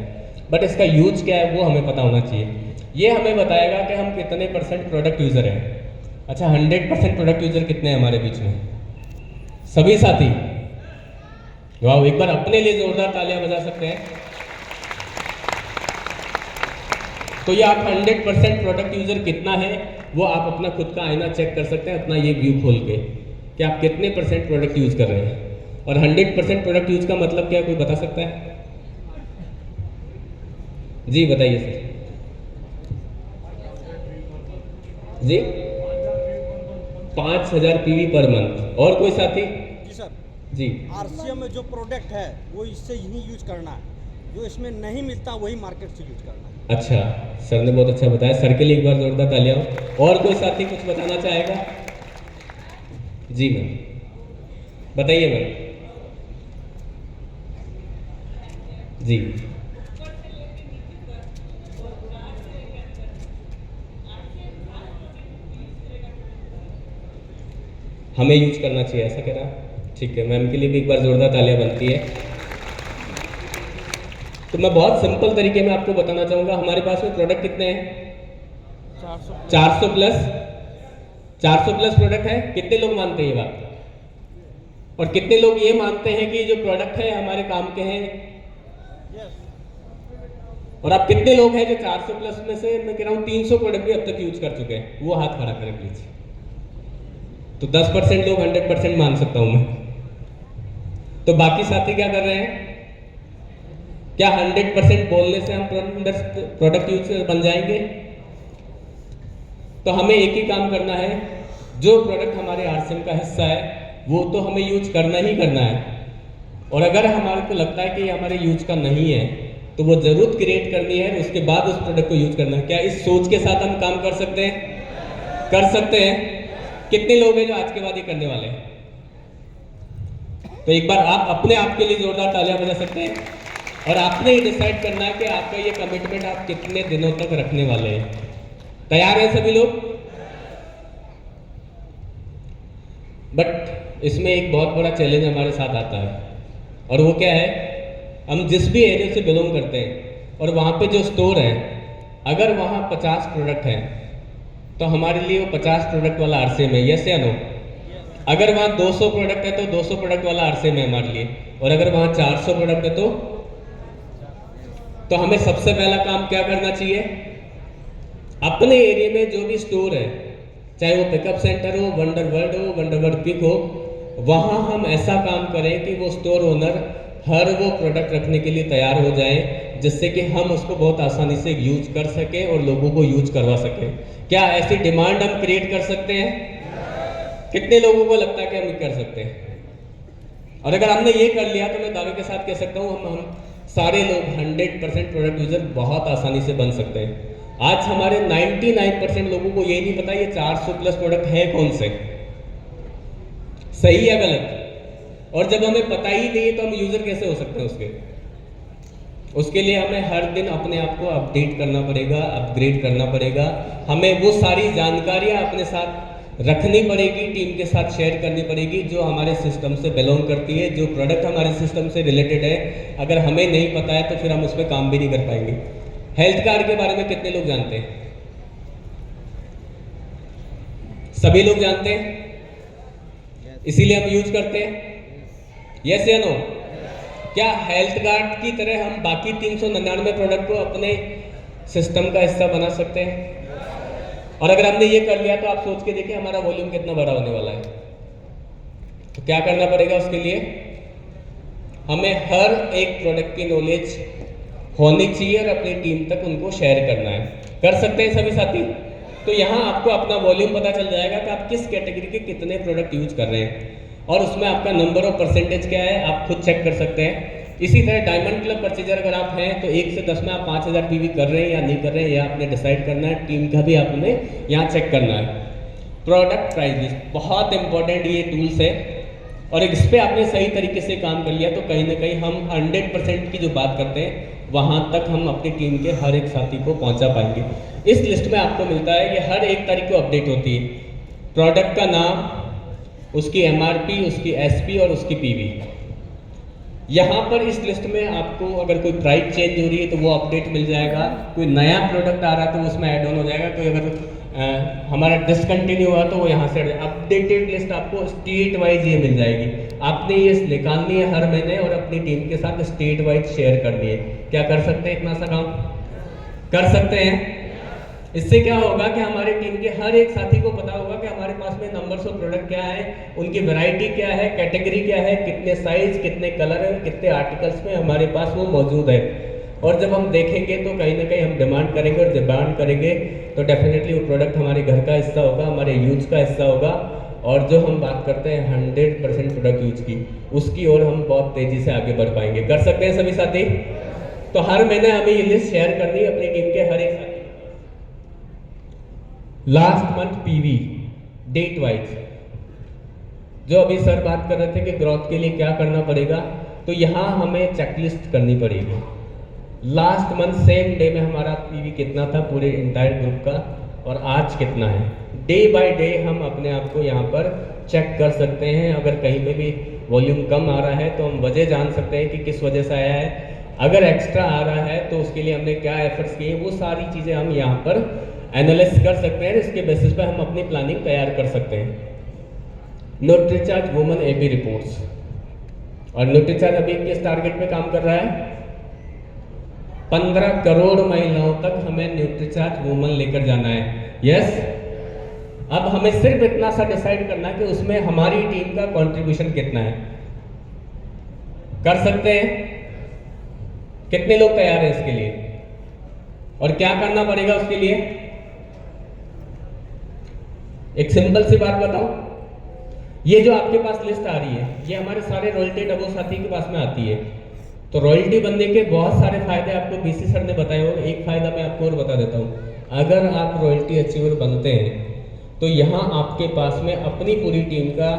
S1: बट इसका यूज क्या है वो हमें पता होना चाहिए। ये हमें बताएगा कि हम कितने % प्रोडक्ट यूज़र हैं। अच्छा, 100% प्रोडक्ट यूज़र कितने हैं हमारे बीच में? सभी साथी? वाह, एक बार अपने लिए जोरदार तालियां बजा सकते हैं। तो ये आप 100% प्रोडक्ट यूज़र कितना है वो आप अपना खुद का आईना चेक कर सकते हैं, अपना ये व्यू खोल के कि आप कितने % प्रोडक्ट यूज़ कर रहे हैं। और 100% प्रोडक्ट यूज का मतलब क्या है, कोई बता सकता है? जी बताइए सर। जी 5000 पीवी पर मंथ। और कोई साथी?
S2: जी सर।
S1: जी,
S2: आरसीएम में जो प्रोडक्ट है वो इससे ही यूज करना है, जो इसमें नहीं मिलता वही मार्केट से यूज करना है।
S1: अच्छा, सर ने बहुत अच्छा बताया। सर के लिए एक बार जोरदार तालियां हो। और कोई साथी कुछ बताना चाहेगा? जी मैम, बताइए मैम। जी हमें यूज करना चाहिए, ऐसा कह रहा है। ठीक है, मैम के लिए भी एक बार जोरदार तालियां बनती है। तो मैं बहुत सिंपल तरीके में आपको बताना चाहूँगा, हमारे पास में प्रोडक्ट कितने हैं? 400 प्लस। 400 प्लस प्रोडक्ट है। कितने लोग मानते हैं ये बात? और कितने लोग ये मानते हैं कि जो प्रोडक्ट है हमारे काम के हैं? और आप कितने लोग हैं जो 400 प्लस में से मैं कह रहा हूँ 300 प्रोडक्ट भी अब तक यूज कर चुके हैं? वो हाथ खड़ा करें प्लीज। तो 10% लोग 100% मान सकता हूं मैं। तो बाकी साथी क्या कर रहे हैं? क्या 100% बोलने से हम प्रोडक्ट यूज बन जाएंगे? तो हमें एक ही काम करना है, जो प्रोडक्ट हमारे आरसीएम का हिस्सा है वो तो हमें यूज करना ही करना है। और अगर हमारे को लगता है कि ये हमारे यूज का नहीं है तो वो जरूरत क्रिएट करनी है, उसके बाद उस प्रोडक्ट को यूज करना है। क्या इस सोच के साथ हम काम कर सकते हैं? कर सकते हैं। कितने लोग हैं जो आज के बाद ये करने वाले हैं? तो एक बार आप अपने आप के लिए जोरदार तालियां बजा सकते हैं। और आपने ये डिसाइड करना है कि आपका ये कमिटमेंट आप कितने दिनों तक रखने वाले हैं। तैयार हैं सभी लोग? बट इसमें एक बहुत बड़ा चैलेंज हमारे साथ आता है, और वो क्या है? हम जिस भी एरिया से बिलोंग करते हैं और वहाँ पे जो स्टोर है, अगर वहाँ 50 प्रोडक्ट हैं तो हमारे लिए वो 50 प्रोडक्ट वाला आरसीएम है, यस या नो? अगर वहाँ 200 प्रोडक्ट है तो 200 प्रोडक्ट वाला आरसीएम है हमारे लिए। और अगर वहाँ 400 प्रोडक्ट है तो हमें सबसे पहला काम क्या करना चाहिए? अपने एरिया में जो भी स्टोर है, चाहे वो पिकअप सेंटर हो, वंडर वर्ल्ड हो, वंडर वर्ल्ड पिक हो, वहाँ हम ऐसा काम करें कि वो स्टोर ओनर हर वो प्रोडक्ट रखने के लिए तैयार हो जाए, जिससे कि हम उसको बहुत आसानी से यूज कर सकें और लोगों को यूज करवा सकें। क्या ऐसी डिमांड हम क्रिएट कर सकते हैं? कितने लोगों को लगता है कि हम कर सकते हैं? और अगर हमने ये कर लिया तो मैं दावे के साथ कह सकता हूँ हम सारे लोग 100% प्रोडक्ट यूजर बहुत आसानी से बन सकते हैं। आज हमारे 99% लोगों को ये नहीं पता ये 400 प्लस प्रोडक्ट है कौन से, सही या गलत। और जब हमें पता ही नहीं तो हम यूजर कैसे हो सकते हैं उसके लिए हमें हर दिन अपने आप को अपडेट करना पड़ेगा, अपग्रेड करना पड़ेगा। हमें वो सारी जानकारियां अपने साथ रखनी पड़ेगी, टीम के साथ शेयर करनी पड़ेगी जो हमारे सिस्टम से बिलोंग करती है, जो प्रोडक्ट हमारे सिस्टम से रिलेटेड है। अगर हमें नहीं पता है तो फिर हम उस पर काम भी नहीं कर पाएंगे। हेल्थ कार्ड के बारे में कितने लोग जानते हैं? सभी लोग जानते हैं, इसीलिए हम यूज करते हैं, यस या नो? क्या हेल्थ कार्ड की तरह हम बाकी 399 प्रोडक्ट को अपने सिस्टम का हिस्सा बना सकते हैं? और अगर हमने ये कर लिया तो आप सोच के देखिए हमारा वॉल्यूम कितना बड़ा होने वाला है। तो क्या करना पड़ेगा उसके लिए? हमें हर एक प्रोडक्ट की नॉलेज होनी चाहिए और अपनी टीम तक उनको शेयर करना है। कर सकते हैं सभी साथी? तो यहाँ आपको अपना वॉल्यूम पता चल जाएगा कि आप किस कैटेगरी के कितने प्रोडक्ट यूज कर रहे हैं, और उसमें आपका नंबर ऑफ परसेंटेज क्या है आप खुद चेक कर सकते हैं। इसी तरह डायमंड क्लब परचेजर अगर आप हैं तो 1 से 10 में आप 5000 पीवी कर रहे हैं या नहीं कर रहे हैं, यह आपने डिसाइड करना है। टीम का भी आपने यहाँ चेक करना है। प्रोडक्ट प्राइस लिस्ट बहुत इंपॉर्टेंट ये टूल्स है, और इस पर आपने सही तरीके से काम कर लिया तो कहीं ना कहीं हम 100% की जो बात करते हैं वहाँ तक हम अपनी टीम के हर एक साथी को पहुँचा पाएंगे। इस लिस्ट में आपको मिलता है, ये हर 1 तारीख को अपडेट होती है। प्रोडक्ट का नाम, उसकी MRP, उसकी SP और उसकी PV। यहाँ पर इस लिस्ट में आपको अगर कोई प्राइस चेंज हो रही है तो वो अपडेट मिल जाएगा, कोई नया प्रोडक्ट आ रहा है तो उसमें ऐड ऑन हो जाएगा, कोई अगर हमारा डिसकंटिन्यू हुआ तो वो यहाँ से अपडेटेड लिस्ट आपको स्टेट वाइज ये मिल जाएगी। आपने ये निकालनी है हर महीने और अपनी टीम के साथ स्टेट वाइज शेयर करनी है। क्या कर सकते हैं? इतना सा काम कर सकते हैं। इससे क्या होगा कि हमारी टीम के हर एक साथी को पता होगा कि हमारे पास में नंबर्स ऑफ प्रोडक्ट क्या है, उनकी वैरायटी क्या है, कैटेगरी क्या है, कितने साइज, कितने कलर है, कितने आर्टिकल्स में हमारे पास वो मौजूद है। और जब हम देखेंगे तो कहीं ना कहीं हम डिमांड करेंगे, और डिमांड करेंगे तो डेफिनेटली वो प्रोडक्ट हमारे घर का हिस्सा होगा, हमारे यूज का हिस्सा होगा। और जो हम बात करते हैं 100% प्रोडक्ट यूज की, उसकी ओर हम बहुत तेजी से आगे बढ़ पाएंगे। कर सकते हैं सभी साथी? तो हर महीने हमें ये लिस्ट शेयर करनी है अपनी टीम के हर एक साथी। Last month PV date wise, जो अभी सर बात कर रहे थे कि ग्रोथ के लिए क्या करना पड़ेगा, तो यहाँ हमें चेकलिस्ट करनी पड़ेगी। लास्ट मंथ सेम डे में हमारा पीवी कितना था पूरे इंटायर ग्रुप का, और आज कितना है। डे बाय डे हम अपने आप को यहाँ पर चेक कर सकते हैं। अगर कहीं पे भी वॉल्यूम कम आ रहा है तो हम वजह जान सकते हैं कि किस वजह से आया है। अगर एक्स्ट्रा आ रहा है तो उसके लिए हमने क्या एफर्ट्स किए, वो सारी चीज़ें हम यहाँ पर एनालाइज कर सकते हैं। इसके बेसिस पे हम अपनी प्लानिंग तैयार कर सकते हैं। न्यूट्रीचार्ज वुमन एबी रिपोर्ट्स, और न्यूट्रीचार्ज अभी किस टारगेट पे काम कर रहा है? 15 करोड़ महिलाओं तक हमें न्यूट्रीचार्ज वुमन लेकर जाना है। यस, अब हमें सिर्फ इतना सा डिसाइड करना है कि उसमें हमारी टीम का कंट्रीब्यूशन कितना है। कर सकते हैं? कितने लोग तैयार हैं इसके लिए, और क्या करना पड़ेगा उसके लिए? एक सिंपल सी बात बताओ, ये जो आपके पास लिस्ट आ रही है, ये हमारे सारे रॉयल्टी डबो साथी के पास में आती है। तो रॉयल्टी बनने के बहुत सारे फायदे आपको बीसी सर ने बताए होंगे। एक फायदा मैं आपको और बता देता हूँ। अगर आप रॉयल्टी अचीवर बनते हैं तो यहाँ आपके पास में अपनी पूरी टीम का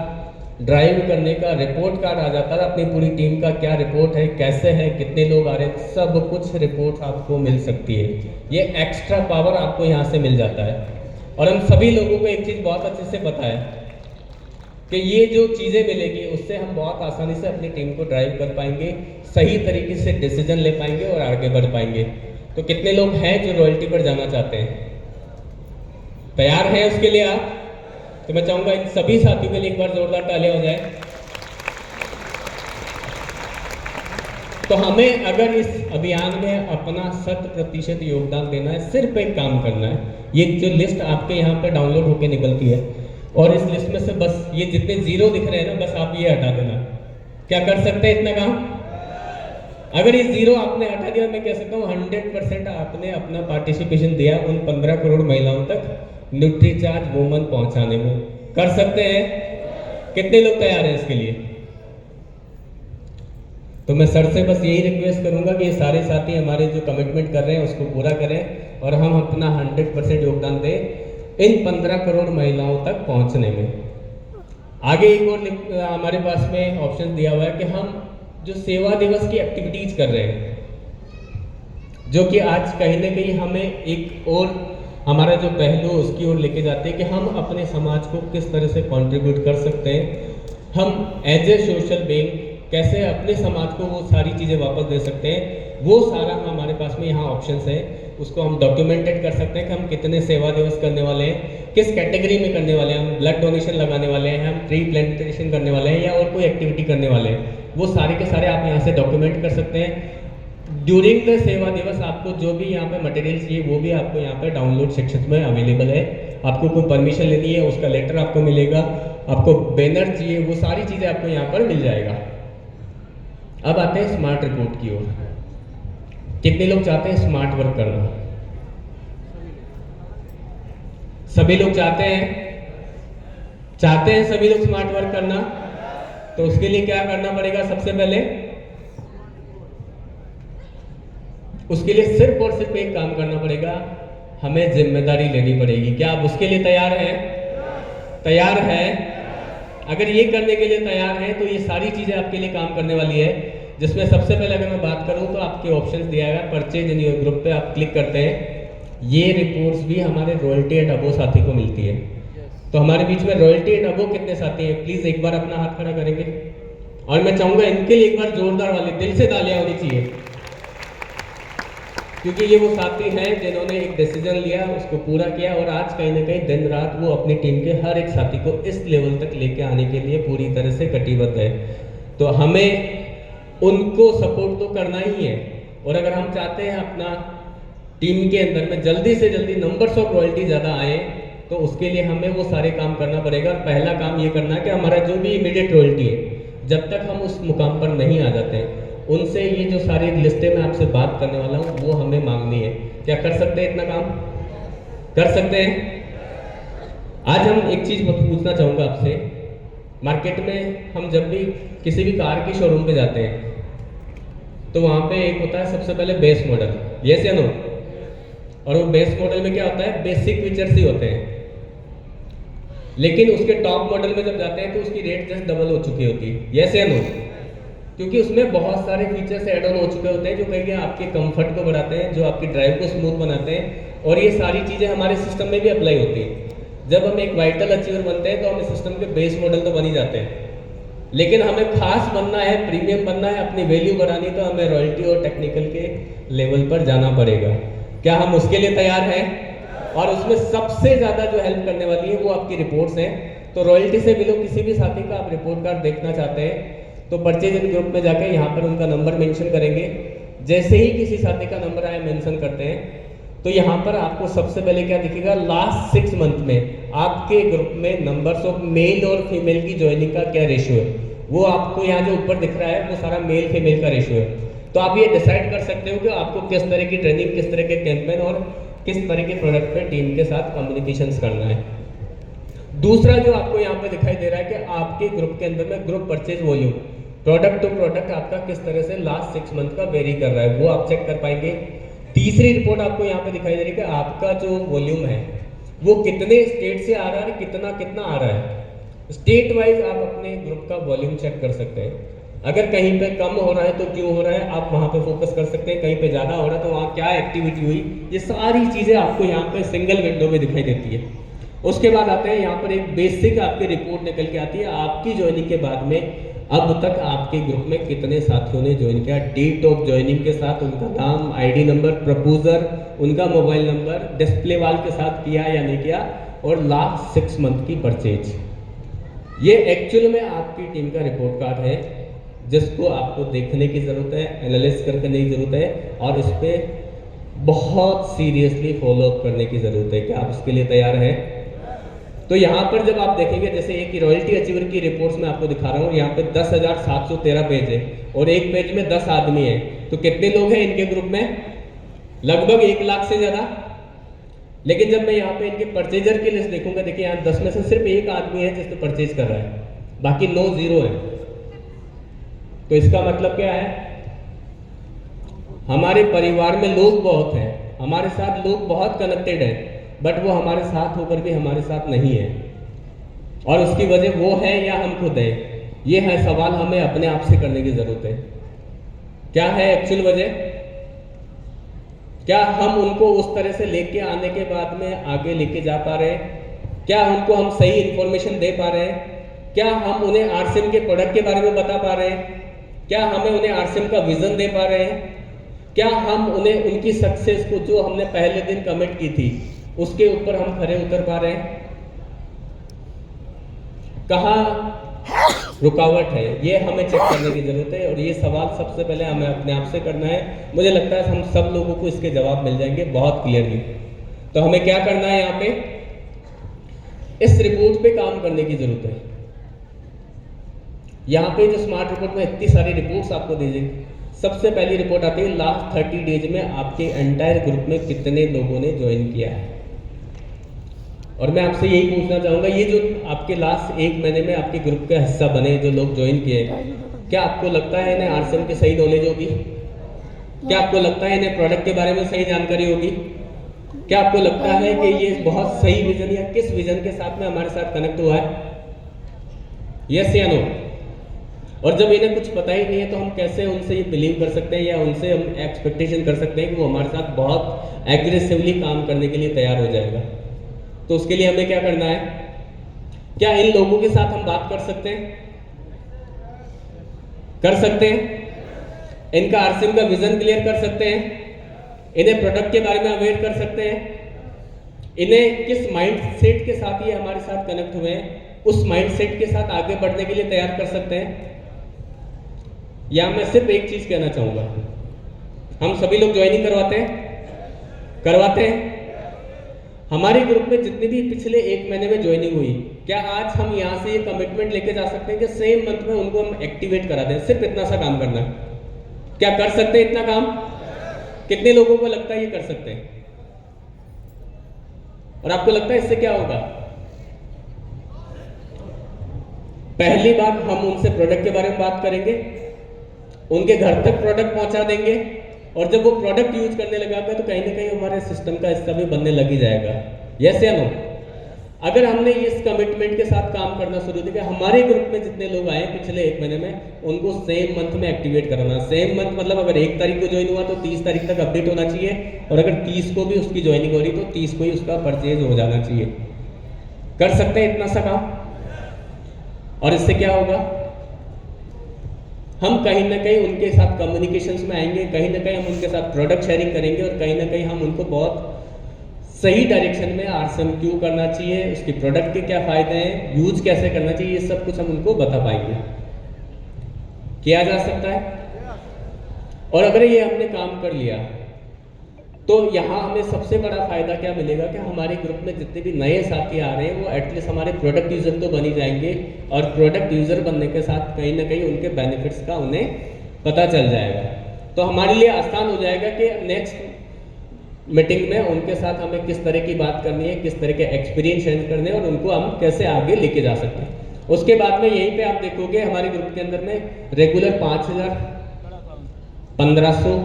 S1: ड्राइव करने का रिपोर्ट कार्ड आ जाता है। अपनी पूरी टीम का क्या रिपोर्ट है, कैसे है, कितने लोग आ रहे हैं, सब कुछ रिपोर्ट आपको मिल सकती है। ये एक्स्ट्रा पावर आपको यहाँ से मिल जाता है। और हम सभी लोगों को एक चीज़ बहुत अच्छे से पता है कि ये जो चीज़ें मिलेगी उससे हम बहुत आसानी से अपनी टीम को ड्राइव कर पाएंगे, सही तरीके से डिसीजन ले पाएंगे और आगे बढ़ पाएंगे। तो कितने लोग हैं जो रॉयल्टी पर जाना चाहते हैं? तैयार हैं उसके लिए आप? तो मैं चाहूँगा इन सभी साथियों के लिए एक बार जोरदार तालियां हो जाए। तो हमें अगर इस अभियान में अपना 100% योगदान देना है, सिर्फ एक काम करना है। ये जो लिस्ट आपके यहाँ पर डाउनलोड होकर निकलती है, और इस लिस्ट में से बस ये जितने जीरो दिख रहे हैं ना, बस आप ये हटा देना। क्या कर सकते हैं इतना काम? अगर ये जीरो आपने हटा दिया, मैं कह सकता हूँ 100% आपने अपना पार्टिसिपेशन दिया उन 15 करोड़ महिलाओं तक न्यूट्रीचार्ज वुमन पहुंचाने में। कर सकते हैं? कितने लोग तैयार हैं इसके लिए? तो मैं सर से बस यही रिक्वेस्ट करूंगा कि ये सारे साथी हमारे जो कमिटमेंट कर रहे हैं उसको पूरा करें, और हम अपना 100% योगदान दें इन 15 करोड़ महिलाओं तक पहुंचने में। आगे एक और हमारे पास में ऑप्शन दिया हुआ है कि हम जो सेवा दिवस की एक्टिविटीज कर रहे हैं, जो कि आज कहीं ना कहीं हमें एक और हमारा जो पहलू उसकी ओर लेके जाते हैं कि हम अपने समाज को किस तरह से कंट्रीब्यूट कर सकते हैं, हम एज ए सोशल बीइंग कैसे अपने समाज को वो सारी चीज़ें वापस दे सकते हैं। वो सारा हमारे पास में यहाँ ऑप्शंस है, उसको हम डॉक्यूमेंटेड कर सकते हैं कि हम कितने सेवा दिवस करने वाले हैं, किस कैटेगरी में करने वाले हैं, हम ब्लड डोनेशन लगाने वाले हैं, हम ट्री प्लांटेशन करने वाले हैं, या और कोई एक्टिविटी करने वाले हैं। वो सारे के सारे आप यहाँ से डॉक्यूमेंट कर सकते हैं। ड्यूरिंग द सेवा दिवस आपको जो भी यहाँ पे मटेरियल चाहिए वो भी आपको यहाँ पे डाउनलोड सेक्शन में अवेलेबल है। आपको कोई परमिशन लेनी है उसका लेटर आपको मिलेगा, आपको बैनर चाहिए, वो सारी चीज़ें आपको यहाँ पर मिल जाएगा। अब आते हैं स्मार्ट रिपोर्ट की ओर। कितने लोग चाहते हैं स्मार्ट वर्क करना? सभी लोग चाहते हैं सभी लोग स्मार्ट वर्क करना। तो उसके लिए क्या करना पड़ेगा? सबसे पहले उसके लिए सिर्फ और सिर्फ एक काम करना पड़ेगा, हमें जिम्मेदारी लेनी पड़ेगी। क्या आप उसके लिए तैयार हैं? तैयार हैं? अगर ये करने के लिए तैयार हैं तो ये सारी चीज़ें आपके लिए काम करने वाली है, जिसमें सबसे पहले अगर मैं बात करूं तो आपके ऑप्शंस दिया गया परचेज इन योर ग्रुप पे आप क्लिक करते हैं। ये रिपोर्ट्स भी हमारे रॉयल्टी एंड अबो साथी को मिलती है। तो हमारे बीच में रॉयल्टी एंड अबो कितने साथी हैं? प्लीज़ एक बार अपना हाथ खड़ा करेंगे। और मैं चाहूंगा इनके लिए एक बार जोरदार वाले दिल से तालियां होनी चाहिए, क्योंकि ये वो साथी हैं जिन्होंने एक डिसीजन लिया, उसको पूरा किया और आज कहीं ना कहीं दिन रात वो अपनी टीम के हर एक साथी को इस लेवल तक लेके आने के लिए पूरी तरह से कटिबद्ध है। तो हमें उनको सपोर्ट तो करना ही है, और अगर हम चाहते हैं अपना टीम के अंदर में जल्दी से जल्दी नंबर्स ऑफ रॉयल्टी ज़्यादा आए, तो उसके लिए हमें वो सारे काम करना पड़ेगा। और पहला काम ये करना है कि हमारा जो भी इमीडिएट रॉयल्टी है, जब तक हम उस मुकाम पर नहीं आ जाते हैं, उनसे ये जो सारी लिस्टें मैं आपसे बात करने वाला हूँ वो हमें मांगनी है। क्या कर सकते हैं? इतना काम कर सकते हैं? आज हम एक चीज़ पूछना चाहूँगा आपसे। मार्केट में हम जब भी किसी भी कार की शोरूम पे जाते हैं तो वहाँ पे एक होता है सबसे पहले बेस मॉडल, यस या नो? और वो बेस मॉडल में क्या होता है? बेसिक फीचर्स ही होते हैं। लेकिन उसके टॉप मॉडल में जब जाते हैं तो उसकी रेट जस्ट डबल हो चुकी होती है, यस या नो? क्योंकि उसमें बहुत सारे फीचर्स ऐड ऑन हो चुके होते हैं जो कहीं आपके कंफर्ट को बढ़ाते हैं, जो आपकी ड्राइव को स्मूथ बनाते हैं, और ये सारी चीज़ें हमारे सिस्टम में भी अप्लाई होती हैं। जब हम एक वाइटल अचीवर बनते हैं तो हम इस सिस्टम के बेस मॉडल तो बन ही जाते हैं, लेकिन हमें खास बनना है, प्रीमियम बनना है, अपनी वैल्यू बढ़ानी, तो हमें रॉयल्टी और टेक्निकल के लेवल पर जाना पड़ेगा। क्या हम उसके लिए तैयार हैं? और उसमें सबसे ज़्यादा जो हेल्प करने वाली है वो आपकी रिपोर्ट्स हैं। तो रॉयल्टी से मिलो किसी भी साथी का आप रिपोर्ट कार्ड देखना चाहते हैं तो परचेज इन ग्रुप में जाके यहाँ पर उनका नंबर मेंशन करेंगे। जैसे ही किसी साथी का नंबर आया मेंशन करते हैं तो यहाँ पर आपको सबसे पहले क्या दिखेगा? लास्ट 6 मंथ में आपके ग्रुप में नंबर्स ऑफ मेल और फीमेल की ज्वाइनिंग का क्या रेशियो है, वो आपको यहाँ जो ऊपर दिख रहा है वो सारा मेल फीमेल का रेशियो है। तो आप ये डिसाइड कर सकते हो कि आपको किस तरह की ट्रेनिंग, किस तरह के कैंपेन और किस तरह के प्रोडक्ट पे टीम के साथ कम्युनिकेशन करना है। दूसरा जो आपको यहाँ पे दिखाई दे रहा है कि आपके ग्रुप के अंदर में group purchase volume, product to product आपका किस तरह से लास्ट 6 मंथ का वेरी कर रहा है, वो आप चेक कर पाएंगे। तीसरी रिपोर्ट आपको यहाँ पे दिखाई दे रही है कि आपका जो वॉल्यूम है वो कितने स्टेट से आ रहा है, कितना कितना आ रहा है। स्टेट वाइज आप अपने ग्रुप का वॉल्यूम चेक कर सकते हैं। अगर कहीं पे कम हो रहा है तो क्यों हो रहा है, आप वहाँ पे फोकस कर सकते हैं। कहीं पे ज़्यादा हो रहा है तो वहाँ क्या एक्टिविटी हुई, ये सारी चीज़ें आपको यहाँ पे सिंगल विंडो में दिखाई देती है। उसके बाद आते हैं यहाँ पर एक बेसिक आपकी रिपोर्ट निकल के आती है आपकी ज्वाइनिंग के बाद में अब तक आपके ग्रुप में कितने साथियों ने ज्वाइन किया, डेट ऑफ ज्वाइनिंग के साथ उनका नाम, आईडी नंबर, प्रपोजर, उनका मोबाइल नंबर, डिस्प्ले वाल के साथ किया या नहीं किया, और लास्ट 6 मंथ की परचेज। ये एक्चुअल में आपकी टीम का रिपोर्ट कार्ड है जिसको आपको देखने की ज़रूरत है, एनालिसिस करने की ज़रूरत है, और इस पर बहुत सीरियसली फॉलोअप करने की ज़रूरत है। क्या आप इसके लिए तैयार हैं? तो यहाँ पर जब आप देखेंगे, जैसे एक रॉयल्टी अचीवर की रिपोर्ट्स में आपको दिखा रहा हूँ, यहाँ पे 10,713 पेज है और एक पेज में 10 आदमी है। तो कितने लोग हैं इनके ग्रुप में? लगभग 1 लाख से ज़्यादा। लेकिन जब मैं यहाँ पे इनके परचेजर की लिस्ट देखूंगा, देखिए यहाँ 10 में से सिर्फ 1 आदमी है जिसने परचेज कर रहा है, बाकी 9 0 है। तो इसका मतलब क्या है? हमारे परिवार में लोग बहुत हैं, हमारे साथ लोग बहुत कनेक्टेड हैं, बट वो हमारे साथ होकर भी हमारे साथ नहीं है। और उसकी वजह वो है या हम खुद हैं? ये है सवाल हमें अपने आप से करने की जरूरत है। क्या है एक्चुअल वजह? क्या हम उनको उस तरह से लेके आने के बाद में आगे लेके जा पा रहे हैं? क्या उनको हम सही इंफॉर्मेशन दे पा रहे हैं? क्या हम उन्हें आरसीएम के प्रोडक्ट के बारे में बता पा रहे हैं? क्या हमें उन्हें आरसीएम का विजन दे पा रहे हैं? क्या हम उन्हें उनकी सक्सेस को जो हमने पहले दिन कमिट की थी उसके ऊपर हम खरे उतर पा रहे हैं? कहाँ रुकावट है, ये हमें चेक करने की जरूरत है। और ये सवाल सबसे पहले हमें अपने आप से करना है। मुझे लगता है हम सब लोगों को इसके जवाब मिल जाएंगे बहुत क्लियरली। तो हमें क्या करना है? यहाँ पे इस रिपोर्ट पे काम करने की जरूरत है। यहाँ पे जो स्मार्ट रिपोर्ट में इतनी सारी रिपोर्ट्स आपको दी जाएगी, सबसे पहली रिपोर्ट आती है लास्ट 30 डेज में आपके एंटायर ग्रुप में कितने लोगों ने ज्वाइन किया है। और मैं आपसे यही पूछना चाहूँगा, ये जो आपके लास्ट 1 महीने में आपके ग्रुप का हिस्सा बने, जो लोग ज्वाइन किए, क्या आपको लगता है इन्हें आरसीएम की सही नॉलेज होगी? क्या आपको लगता है इन्हें प्रोडक्ट के बारे में सही जानकारी होगी? क्या आपको लगता है कि ये बहुत सही विजन या किस विजन के साथ में हमारे साथ कनेक्ट हुआ है? यस या नो? और जब इन्हें कुछ पता ही नहीं है तो हम कैसे उनसे ये बिलीव कर सकते हैं या उनसे हम एक्सपेक्टेशन कर सकते हैं कि वो हमारे साथ बहुत एग्रेसिवली काम करने के लिए तैयार हो जाएगा? तो उसके लिए हमें क्या करना है? क्या इन लोगों के साथ हम बात कर सकते हैं? कर सकते हैं? इनका आरसीएम का विजन क्लियर कर सकते हैं? इन्हें प्रोडक्ट के बारे में अवेयर कर सकते हैं? इन्हें किस माइंड सेट के साथ ये हमारे साथ कनेक्ट हुए हैं, उस माइंड सेट के साथ आगे बढ़ने के लिए तैयार कर सकते हैं? या मैं सिर्फ एक चीज कहना चाहूंगा, हम सभी लोग ज्वाइनिंग करवाते हैं। हमारे ग्रुप में जितने भी पिछले 1 महीने में ज्वाइनिंग हुई, क्या आज हम यहाँ से ये कमिटमेंट लेके जा सकते हैं कि सेम मंथ में उनको हम एक्टिवेट करा दें? सिर्फ इतना सा काम करना है। क्या कर सकते हैं इतना काम? कितने लोगों को लगता है ये कर सकते हैं? और आपको लगता है इससे क्या होगा? पहली बार हम उनसे प्रोडक्ट के बारे में बात करेंगे, उनके घर तक प्रोडक्ट पहुंचा देंगे, और जब वो प्रोडक्ट यूज करने लगेगा तो कहीं ना कहीं हमारे सिस्टम का हिस्सा भी बनने लग ही जाएगा। यस या नो? अगर हमने इस कमिटमेंट के साथ काम करना शुरू किया, हमारे ग्रुप में जितने लोग आए पिछले 1 महीने में, उनको सेम मंथ में एक्टिवेट कराना। सेम मंथ मतलब अगर 1 तारीख को ज्वाइन हुआ तो 30 तारीख तक अपडेट होना चाहिए, और अगर 30 को भी उसकी ज्वाइनिंग हो रही तो 30 को ही उसका परचेज हो जाना चाहिए। कर सकते हैं इतना सा काम? और इससे क्या होगा? हम कहीं ना कहीं उनके साथ कम्युनिकेशंस में आएंगे, कहीं ना कहीं हम उनके साथ प्रोडक्ट शेयरिंग करेंगे, और कहीं ना कहीं हम उनको बहुत सही डायरेक्शन में आरसीएम क्यों करना चाहिए, उसके प्रोडक्ट के क्या फायदे हैं, यूज कैसे करना चाहिए, ये सब कुछ हम उनको बता पाएंगे। किया जा सकता है। और अगर ये हमने काम कर लिया तो यहाँ हमें सबसे बड़ा फायदा क्या मिलेगा कि हमारे ग्रुप में जितने भी नए साथी आ रहे हैं वो एटलीस्ट हमारे प्रोडक्ट यूजर तो बन ही जाएंगे, और प्रोडक्ट यूजर बनने के साथ कहीं ना कहीं उनके बेनिफिट्स का उन्हें पता चल जाएगा। तो हमारे लिए आसान हो जाएगा कि नेक्स्ट मीटिंग में उनके साथ हमें किस तरह की बात करनी है, किस तरह के एक्सपीरियंस शेयर करने हैं, और उनको हम कैसे आगे लेके जा सकते हैं। उसके बाद में यहीं पे आप देखोगे हमारे ग्रुप के अंदर में रेगुलर 5000, 1500,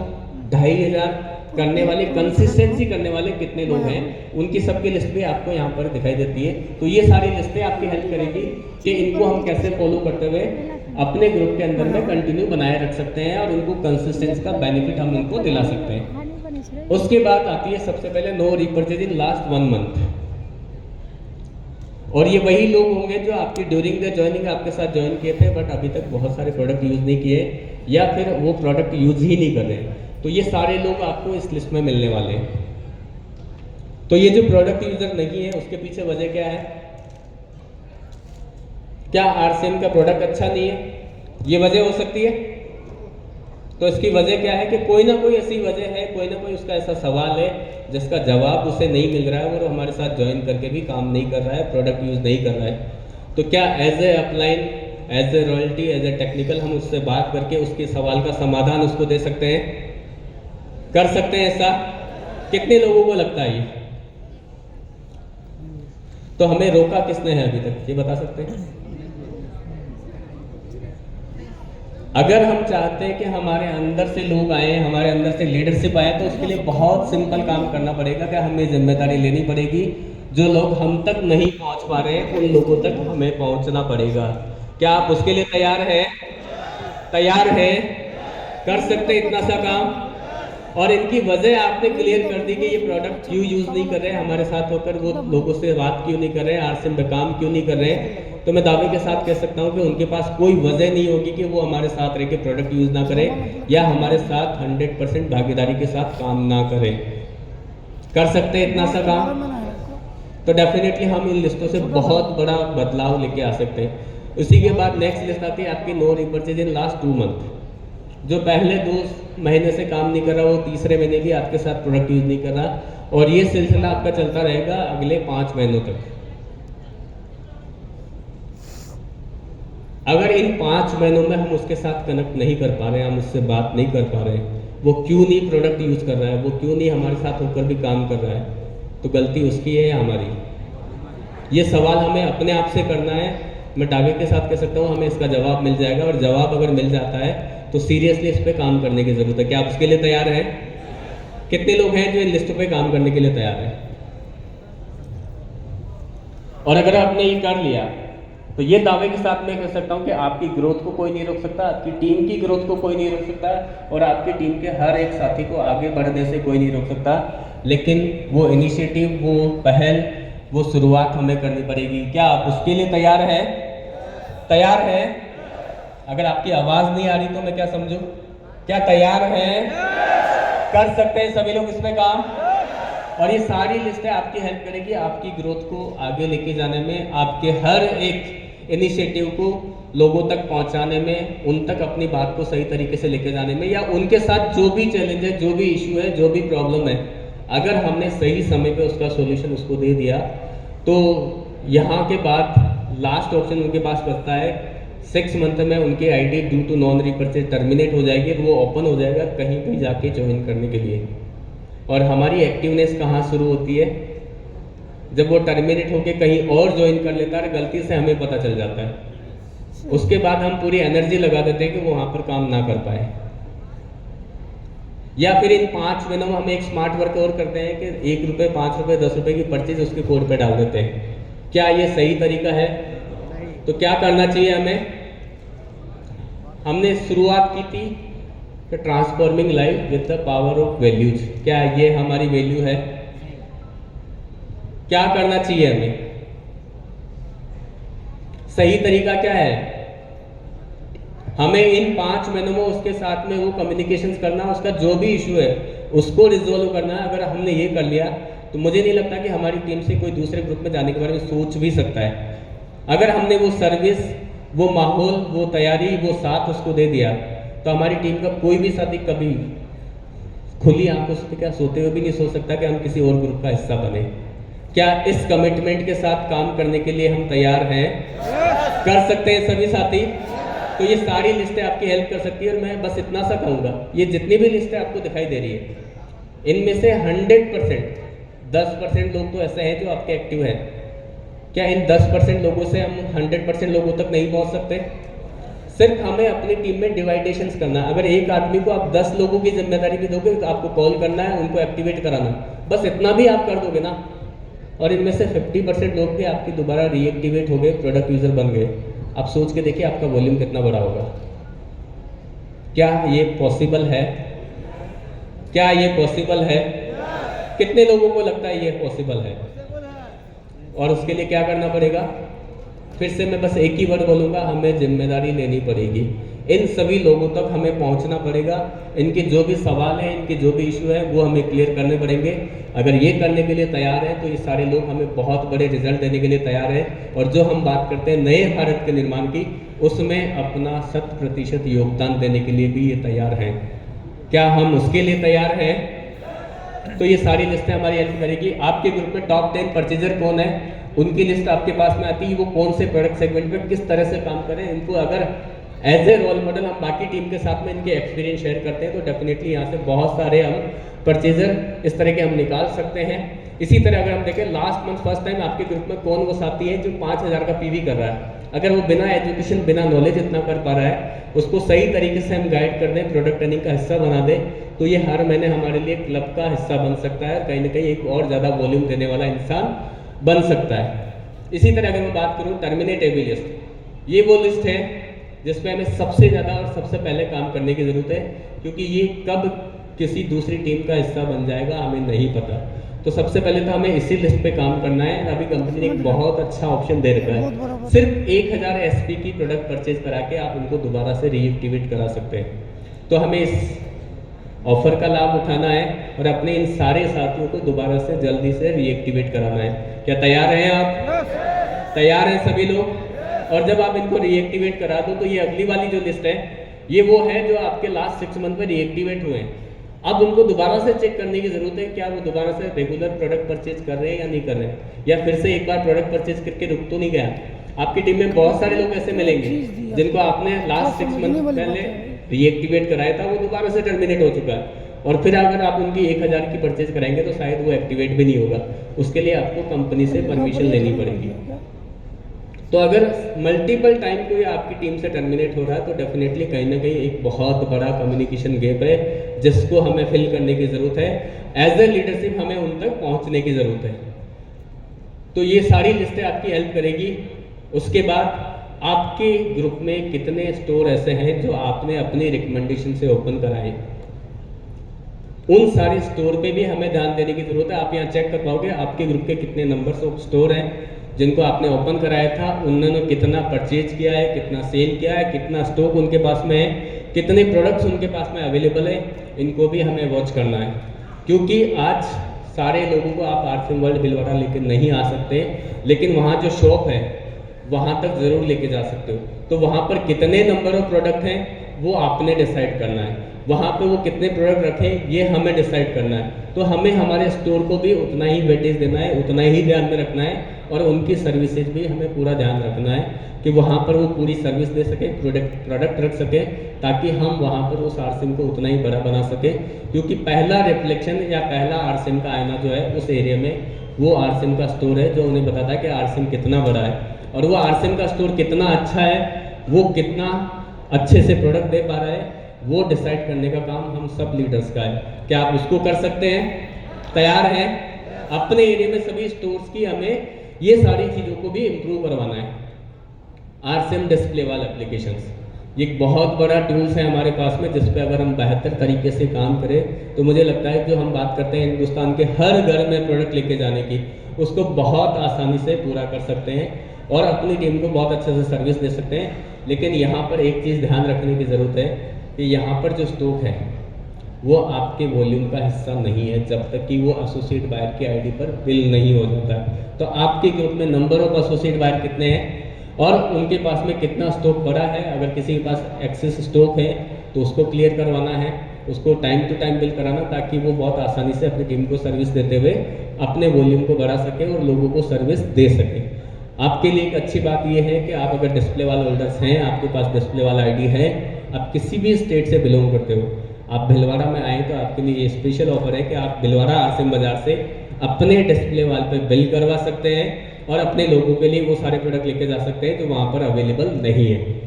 S1: 2500 करने वाले, कंसिस्टेंसी करने वाले कितने लोग हैं, उनकी सबकी लिस्ट भी आपको यहाँ पर दिखाई देती है। तो ये सारी लिस्टें आपकी हेल्प करेगी कि इनको हम कैसे फॉलो करते हुए अपने ग्रुप के अंदर में कंटिन्यू बनाए रख सकते हैं, और उनको कंसिस्टेंसी का बेनिफिट हम उनको दिला सकते हैं। उसके बाद आती है सबसे पहले no repurchase in last 1 month. और ये वही लोग होंगे जो आपकी ड्यूरिंग द ज्वाइनिंग आपके साथ ज्वाइन किए थे, बट अभी तक बहुत सारे प्रोडक्ट यूज नहीं किए, या फिर वो प्रोडक्ट यूज ही नहीं कर रहे। तो ये सारे लोग आपको इस लिस्ट में मिलने वाले हैं। तो ये जो प्रोडक्ट यूजर नहीं है उसके पीछे वजह क्या है? क्या आरसीएम का प्रोडक्ट अच्छा नहीं है? ये वजह हो सकती है। तो इसकी वजह क्या है कि कोई ना कोई ऐसी वजह है, कोई ना कोई उसका ऐसा सवाल है जिसका जवाब उसे नहीं मिल रहा है, और हमारे साथ ज्वाइन करके भी काम नहीं कर रहा है, प्रोडक्ट यूज नहीं कर रहा है। तो क्या as a upline, as a royalty, as a technical हम उससे बात करके उसके सवाल का समाधान उसको दे सकते हैं? कर सकते हैं ऐसा? कितने लोगों को लगता है ये? तो हमें रोका किसने है अभी तक, ये बता सकते हैं? अगर हम चाहते हैं कि हमारे अंदर से लोग आए, हमारे अंदर से लीडरशिप आए, तो उसके लिए बहुत सिंपल काम करना पड़ेगा कि हमें जिम्मेदारी लेनी पड़ेगी। जो लोग हम तक नहीं पहुंच पा रहे हैं उन लोगों तक हमें पहुंचना पड़ेगा। क्या आप उसके लिए तैयार हैं? तैयार हैं? कर सकते हैं इतना सा काम? और इनकी वजह आपने क्लियर कर दी कि ये प्रोडक्ट क्यों यूज नहीं कर रहे हैं हमारे साथ होकर, वो लोगों से बात क्यों नहीं कर रहे हैं, आरसीएम पे काम क्यों नहीं कर रहे हैं। तो मैं दावे के साथ कह सकता हूं कि उनके पास कोई वजह नहीं होगी कि वो हमारे साथ रह के प्रोडक्ट यूज ना करें, या हमारे साथ 100% भागीदारी के साथ काम ना करें। कर सकते हैं इतना सा काम? तो डेफिनेटली हम इन लिस्टों से बहुत बड़ा बदलाव लेके आ सकते हैं। उसी के बाद नेक्स्ट लिस्ट आती है आपकी no repurchase in last 2 month. जो पहले 2 महीने से काम नहीं कर रहा, वो तीसरे महीने भी आपके साथ प्रोडक्ट यूज नहीं कर रहा, और ये सिलसिला आपका चलता रहेगा अगले 5 महीनों तक। अगर इन 5 महीनों में हम उसके साथ कनेक्ट नहीं कर पा रहे हैं, हम उससे बात नहीं कर पा रहे हैं, वो क्यों नहीं प्रोडक्ट यूज कर रहा है, वो क्यों नहीं हमारे साथ होकर भी काम कर रहा है, तो गलती उसकी है या हमारी? ये सवाल हमें अपने आप से करना है। मैं दावे के साथ कह सकता हूँ हमें इसका जवाब मिल जाएगा, और जवाब अगर मिल जाता है तो सीरियसली इस पे काम करने की जरूरत है। क्या आप उसके लिए तैयार हैं? कितने लोग हैं जो इन लिस्टों पे काम करने के लिए तैयार हैं? और अगर आपने ये कर लिया तो ये दावे के साथ मैं कह सकता हूं कि आपकी ग्रोथ को कोई नहीं रोक सकता, आपकी टीम की ग्रोथ को कोई नहीं रोक सकता, और आपकी टीम के हर एक साथी को आगे बढ़ने से कोई नहीं रोक सकता। लेकिन वो इनिशिएटिव, वो पहल, वो शुरुआत हमें करनी पड़ेगी। क्या आप उसके लिए तैयार हैं? तैयार हैं? अगर आपकी आवाज नहीं आ रही तो मैं क्या समझूं? क्या तैयार हैं? कर सकते हैं सभी लोग इसमें काम? और ये सारी लिस्टें आपकी हेल्प करेगी आपकी ग्रोथ को आगे लेके जाने में, आपके हर एक इनिशिएटिव को लोगों तक पहुंचाने में, उन तक अपनी बात को सही तरीके से लेके जाने में, या उनके साथ जो भी चैलेंज है, जो भी इशू है, जो भी प्रॉब्लम है, अगर हमने सही समय पे उसका सॉल्यूशन उसको दे दिया तो यहाँ के बाद लास्ट ऑप्शन उनके पास बचता है 6 मंथ में उनकी ID due to non repurchase terminate हो जाएगी और वो ओपन हो जाएगा कहीं भी जाके ज्वाइन करने के लिए। और हमारी एक्टिवनेस कहाँ शुरू होती है? जब वो टर्मिनेट होके कहीं और ज्वाइन कर लेता है, गलती से हमें पता चल जाता है, उसके बाद हम पूरी एनर्जी लगा देते हैं कि वो वहाँ पर काम ना कर पाए। या फिर इन 5 महीनों में हम एक स्मार्ट वर्क और करते हैं कि 1 रुपये, 5 रुपये, 10 रुपये की परचेज उसके कोड पे डाल देते हैं। क्या ये सही तरीका है? तो क्या करना चाहिए हमें? हमने शुरुआत की थी कि transforming life with the power of values. क्या ये हमारी वैल्यू है? क्या करना चाहिए हमें? सही तरीका क्या है? हमें इन 5 महीनों में उसके साथ में वो कम्युनिकेशंस करना, उसका जो भी इशू है उसको रिजोल्व करना है। अगर हमने ये कर लिया तो मुझे नहीं लगता कि हमारी टीम से कोई दूसरे ग्रुप में जाने के बारे में सोच भी सकता है। अगर हमने वो सर्विस, वो माहौल, वो तैयारी, वो साथ उसको दे दिया तो हमारी टीम का कोई भी साथी कभी खुली आंखों से क्या सोते हुए भी नहीं सोच सकता कि हम किसी और ग्रुप का हिस्सा बने। क्या इस कमिटमेंट के साथ काम करने के लिए हम तैयार हैं? कर सकते हैं सभी साथी? तो ये सारी लिस्टें आपकी हेल्प कर सकती है। और मैं बस इतना सा कहूँगा, ये जितनी भी लिस्टें आपको दिखाई दे रही है इनमें से 100% 10% लोग तो ऐसे हैं जो आपके एक्टिव हैं। क्या इन 10% लोगों से हम 100% लोगों तक नहीं पहुंच सकते? सिर्फ हमें अपनी टीम में डिवाइडेशंस करना। अगर एक आदमी को आप 10 लोगों की जिम्मेदारी भी दोगे तो आपको कॉल करना है, उनको एक्टिवेट कराना, बस इतना भी आप कर दोगे ना, और इनमें से 50% लोग भी आपकी दोबारा रीएक्टिवेट हो गए, प्रोडक्ट यूजर बन गए। आप सोच के देखिए आपका वॉल्यूम कितना बड़ा होगा। क्या ये पॉसिबल है? क्या ये पॉसिबल है? कितने लोगों को लगता है ये पॉसिबल है? और उसके लिए क्या करना पड़ेगा? फिर से मैं बस एक ही वर्ड बोलूँगा, हमें जिम्मेदारी लेनी पड़ेगी। इन सभी लोगों तक हमें पहुंचना पड़ेगा। इनके जो भी सवाल हैं, इनके जो भी इशू है वो हमें क्लियर करने पड़ेंगे। अगर ये करने के लिए तैयार हैं तो ये सारे लोग हमें बहुत बड़े रिजल्ट देने के लिए तैयार हैं। और जो हम बात करते हैं नए भारत के निर्माण की, उसमें अपना 100% योगदान देने के लिए भी ये तैयार हैं। क्या हम उसके लिए तैयार हैं? तो ये सारी लिस्टें हमारी हेल्प करेगी। आपके ग्रुप में टॉप 10 परचेजर कौन है, उनकी लिस्ट आपके पास में आती है। वो कौन से प्रोडक्ट सेगमेंट में किस तरह से काम करें, इनको अगर एज ए रोल मॉडल हम बाकी टीम के साथ में इनके एक्सपीरियंस शेयर करते हैं तो डेफिनेटली यहाँ से बहुत सारे हम परचेजर इस तरह के हम निकाल सकते हैं। इसी तरह अगर हम देखें लास्ट मंथ फर्स्ट टाइम आपके ग्रुप में कौन वो साथी है जो 5000 का पीवी कर रहा है। अगर वो बिना एजुकेशन, बिना नॉलेज इतना कर पा रहा है, उसको सही तरीके से हम गाइड कर दें, प्रोडक्ट ट्रेनिंग का हिस्सा बना दें, तो ये हर महीने हमारे लिए क्लब का हिस्सा बन सकता है। कहीं ना कहीं एक और ज़्यादा वॉल्यूम देने वाला इंसान बन सकता है। इसी तरह अगर मैं बात करूँ टर्मिनेटेबल लिस्ट, ये वो लिस्ट है जिसमें हमें सबसे ज़्यादा और सबसे पहले काम करने की ज़रूरत है, क्योंकि ये कब किसी दूसरी टीम का हिस्सा बन जाएगा हमें नहीं पता। तो सबसे पहले तो हमें इसी लिस्ट पे काम करना है। अभी कंपनी ने एक बहुत अच्छा ऑप्शन दे रखा है, सिर्फ 1000 SP की प्रोडक्ट परचेज करा के आप उनको दोबारा से रीएक्टिवेट करा सकते हैं। तो हमें इस ऑफर का लाभ उठाना है और अपने इन सारे साथियों को दोबारा से जल्दी से रीएक्टिवेट कराना है। क्या तैयार हैं आप? तैयार हैं सभी लोग? और जब आप इनको रीएक्टिवेट करा दो तो ये अगली वाली जो लिस्ट है, ये वो है जो आपके लास्ट 6 मंथ में रीएक्टिवेट हुए हैं। अब उनको दोबारा से चेक करने की जरूरत है, क्या वो दोबारा से रेगुलर प्रोडक्ट परचेज कर रहे हैं या नहीं कर रहे हैं, या फिर से एक बार प्रोडक्ट परचेज करके रुक तो नहीं गया। आपकी टीम में बहुत सारे लोग ऐसे मिलेंगे जिनको आपने लास्ट 6 मंथ पहले रीएक्टिवेट कराया था, वो दोबारा से टर्मिनेट हो चुका है। और फिर अगर आप उनकी 1000 की परचेज कराएंगे तो शायद वो एक्टिवेट भी नहीं होगा। उसके लिए आपको कंपनी से परमिशन लेनी पड़ेगी। तो अगर मल्टीपल टाइम कोई आपकी टीम से टर्मिनेट हो रहा है तो डेफिनेटली कहीं ना कहीं एक बहुत बड़ा कम्युनिकेशन गैप है जिसको हमें फिल करने की ज़रूरत है। एज ए लीडरशिप हमें उन तक पहुंचने की ज़रूरत है। तो ये सारी लिस्टें आपकी हेल्प करेगी। उसके बाद आपके ग्रुप में कितने स्टोर ऐसे हैं जो आपने अपनी रिकमेंडेशन से ओपन कराए, उन सारे स्टोर पे भी हमें ध्यान देने की ज़रूरत है। आप यहाँ चेक कर पाओगे आपके ग्रुप के कितने नंबर्स ऑफ स्टोर हैं, जिनको आपने ओपन कराया था उन्होंने कितना परचेज किया है, कितना सेल किया है, कितना स्टॉक उनके पास में है, कितने प्रोडक्ट्स उनके पास में अवेलेबल है, इनको भी हमें वॉच करना है। क्योंकि आज सारे लोगों को आप आरसीएम वर्ल्ड भीलवाड़ा लेकर नहीं आ सकते, लेकिन वहाँ जो शॉप है वहाँ तक ज़रूर लेके जा सकते हो। तो वहाँ पर कितने नंबर ऑफ प्रोडक्ट हैं वो आपने डिसाइड करना है, वहाँ पे वो कितने प्रोडक्ट रखें ये हमें डिसाइड करना है। तो हमें हमारे स्टोर को भी उतना ही वेटेज देना है, उतना ही ध्यान में रखना है, और उनकी सर्विसेज भी हमें पूरा ध्यान रखना है कि वहाँ पर वो पूरी सर्विस दे सके, प्रोडक्ट रख सके, ताकि हम वहाँ पर उस आरसीएम को उतना ही बड़ा बना सके। क्योंकि पहला रिफ्लेक्शन या पहला आरसीएम का आईना जो है उस एरिया में वो आरसीएम का स्टोर है, जो उन्हें बताता है कि आरसीएम कितना बड़ा है और वो आरसीएम का स्टोर कितना अच्छा है, वो कितना अच्छे से प्रोडक्ट दे पा रहा है, वो डिसाइड करने का काम हम सब लीडर्स का है। क्या आप उसको कर सकते हैं? तैयार हैं? अपने एरिया में सभी स्टोर्स की हमें ये सारी चीज़ों को भी इम्प्रूव करवाना है। आरसीएम डिस्प्ले वाला एप्लीकेशंस ये एक बहुत बड़ा टूल्स है हमारे पास में, जिस पे अगर हम बेहतर तरीके से काम करें तो मुझे लगता है जो हम बात करते हैं हिंदुस्तान के हर घर में प्रोडक्ट लेके जाने की, उसको बहुत आसानी से पूरा कर सकते हैं और अपनी टीम को बहुत अच्छे से सर्विस दे सकते हैं। लेकिन यहाँ पर एक चीज़ ध्यान रखने की ज़रूरत है कि यहाँ पर जो स्टॉक है वो आपके वॉल्यूम का हिस्सा नहीं है जब तक कि वो एसोसिएट बायर की आईडी पर बिल नहीं हो जाता। तो आपके ग्रुप में नंबर ऑफ एसोसिएट बायर कितने हैं और उनके पास में कितना स्टॉक पड़ा है, अगर किसी के पास एक्सेस स्टॉक है तो उसको क्लियर करवाना है, उसको टाइम टू टाइम बिल कराना, ताकि वो बहुत आसानी से अपनी टीम को सर्विस देते हुए अपने वॉल्यूम को बढ़ा सके और लोगों को सर्विस दे सके। आपके लिए एक अच्छी बात यह है कि आप अगर डिस्प्ले वाले होल्डर्स हैं, आपके पास डिस्प्ले वाला आईडी है, आप किसी भी स्टेट से बिलोंग करते हो, आप भीलवाड़ा में आए तो आपके लिए ये स्पेशल ऑफर है कि आप भीलवाड़ा आरसीएम बाजार से अपने डिस्प्ले वाल पे बिल करवा सकते हैं और अपने लोगों के लिए वो सारे प्रोडक्ट लेके जा सकते हैं जो वहाँ पर अवेलेबल नहीं है।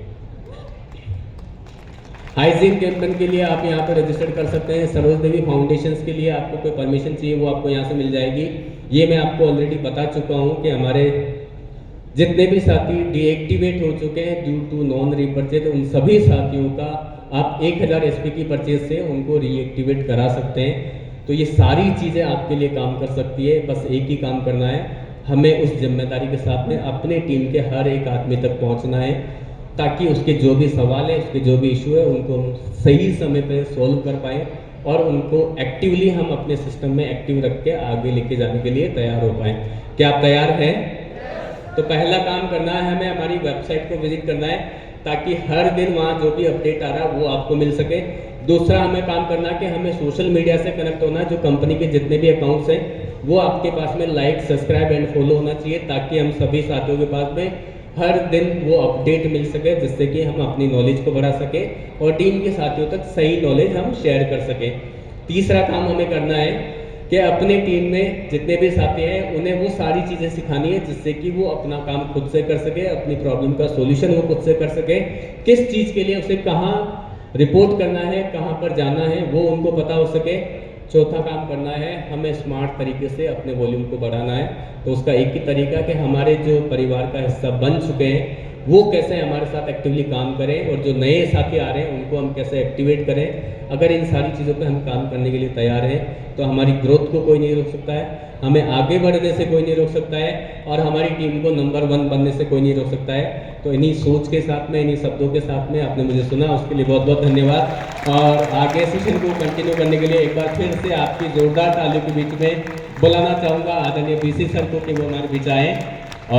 S1: हाइजीन कैंपेन के लिए आप यहाँ पर रजिस्टर कर सकते हैं। सरोज देवी फाउंडेशंस के लिए आपको कोई परमिशन चाहिए वो आपको यहाँ से मिल जाएगी। ये मैं आपको ऑलरेडी बता चुका हूँ कि हमारे जितने भी साथी डीएक्टिवेट हो चुके हैं ड्यू टू नॉन रीपरचेज, उन सभी साथियों का आप 1000 एसपी की परचेज से उनको रीएक्टिवेट करा सकते हैं। तो ये सारी चीज़ें आपके लिए काम कर सकती है। बस एक ही काम करना है, हमें उस जिम्मेदारी के साथ में अपने टीम के हर एक आदमी तक पहुंचना है, ताकि उसके जो भी सवाल है, उसके जो भी इशू है, उनको हम सही समय पे सॉल्व कर पाएँ और उनको एक्टिवली हम अपने सिस्टम में एक्टिव रख के आगे लेके जाने के लिए तैयार हो पाएँ। क्या आप तैयार हैं? तो पहला काम करना है, हमें हमारी वेबसाइट को विजिट करना है ताकि हर दिन वहाँ जो भी अपडेट आ रहा है वो आपको मिल सके। दूसरा हमें काम करना है कि हमें सोशल मीडिया से कनेक्ट होना है। जो कंपनी के जितने भी अकाउंट्स हैं वो आपके पास में लाइक, सब्सक्राइब एंड फॉलो होना चाहिए, ताकि हम सभी साथियों के पास में हर दिन वो अपडेट मिल सके, जिससे कि हम अपनी नॉलेज को बढ़ा सके और टीम के साथियों तक सही नॉलेज हम शेयर कर सकें। तीसरा काम हमें करना है कि अपनी टीम में जितने भी साथी हैं उन्हें वो सारी चीज़ें सिखानी है जिससे कि वो अपना काम खुद से कर सके, अपनी प्रॉब्लम का सॉल्यूशन वो खुद से कर सके। किस चीज़ के लिए उसे कहाँ रिपोर्ट करना है, कहाँ पर जाना है, वो उनको पता हो सके। चौथा काम करना है, हमें स्मार्ट तरीके से अपने वॉल्यूम को बढ़ाना है। तो उसका एक ही तरीका कि हमारे जो परिवार का हिस्सा बन चुके हैं वो कैसे हमारे साथ एक्टिवली काम करें और जो नए साथी आ रहे हैं उनको हम कैसे एक्टिवेट करें। अगर इन सारी चीज़ों पे हम काम करने के लिए तैयार हैं तो हमारी ग्रोथ को कोई नहीं रोक सकता है, हमें आगे बढ़ने से कोई नहीं रोक सकता है और हमारी टीम को नंबर 1 बनने से कोई नहीं रोक सकता है। तो इन्हीं सोच के साथ में, इन्हीं शब्दों के साथ में आपने मुझे सुना, उसके लिए बहुत बहुत धन्यवाद। और आगे सेशन को कंटिन्यू करने के लिए एक बार फिर से आपकी जोरदार तालियों के बीच में बुलाना चाहूँगा आदरणीय बीसी सर को कि वो हमारे बीच आएँ।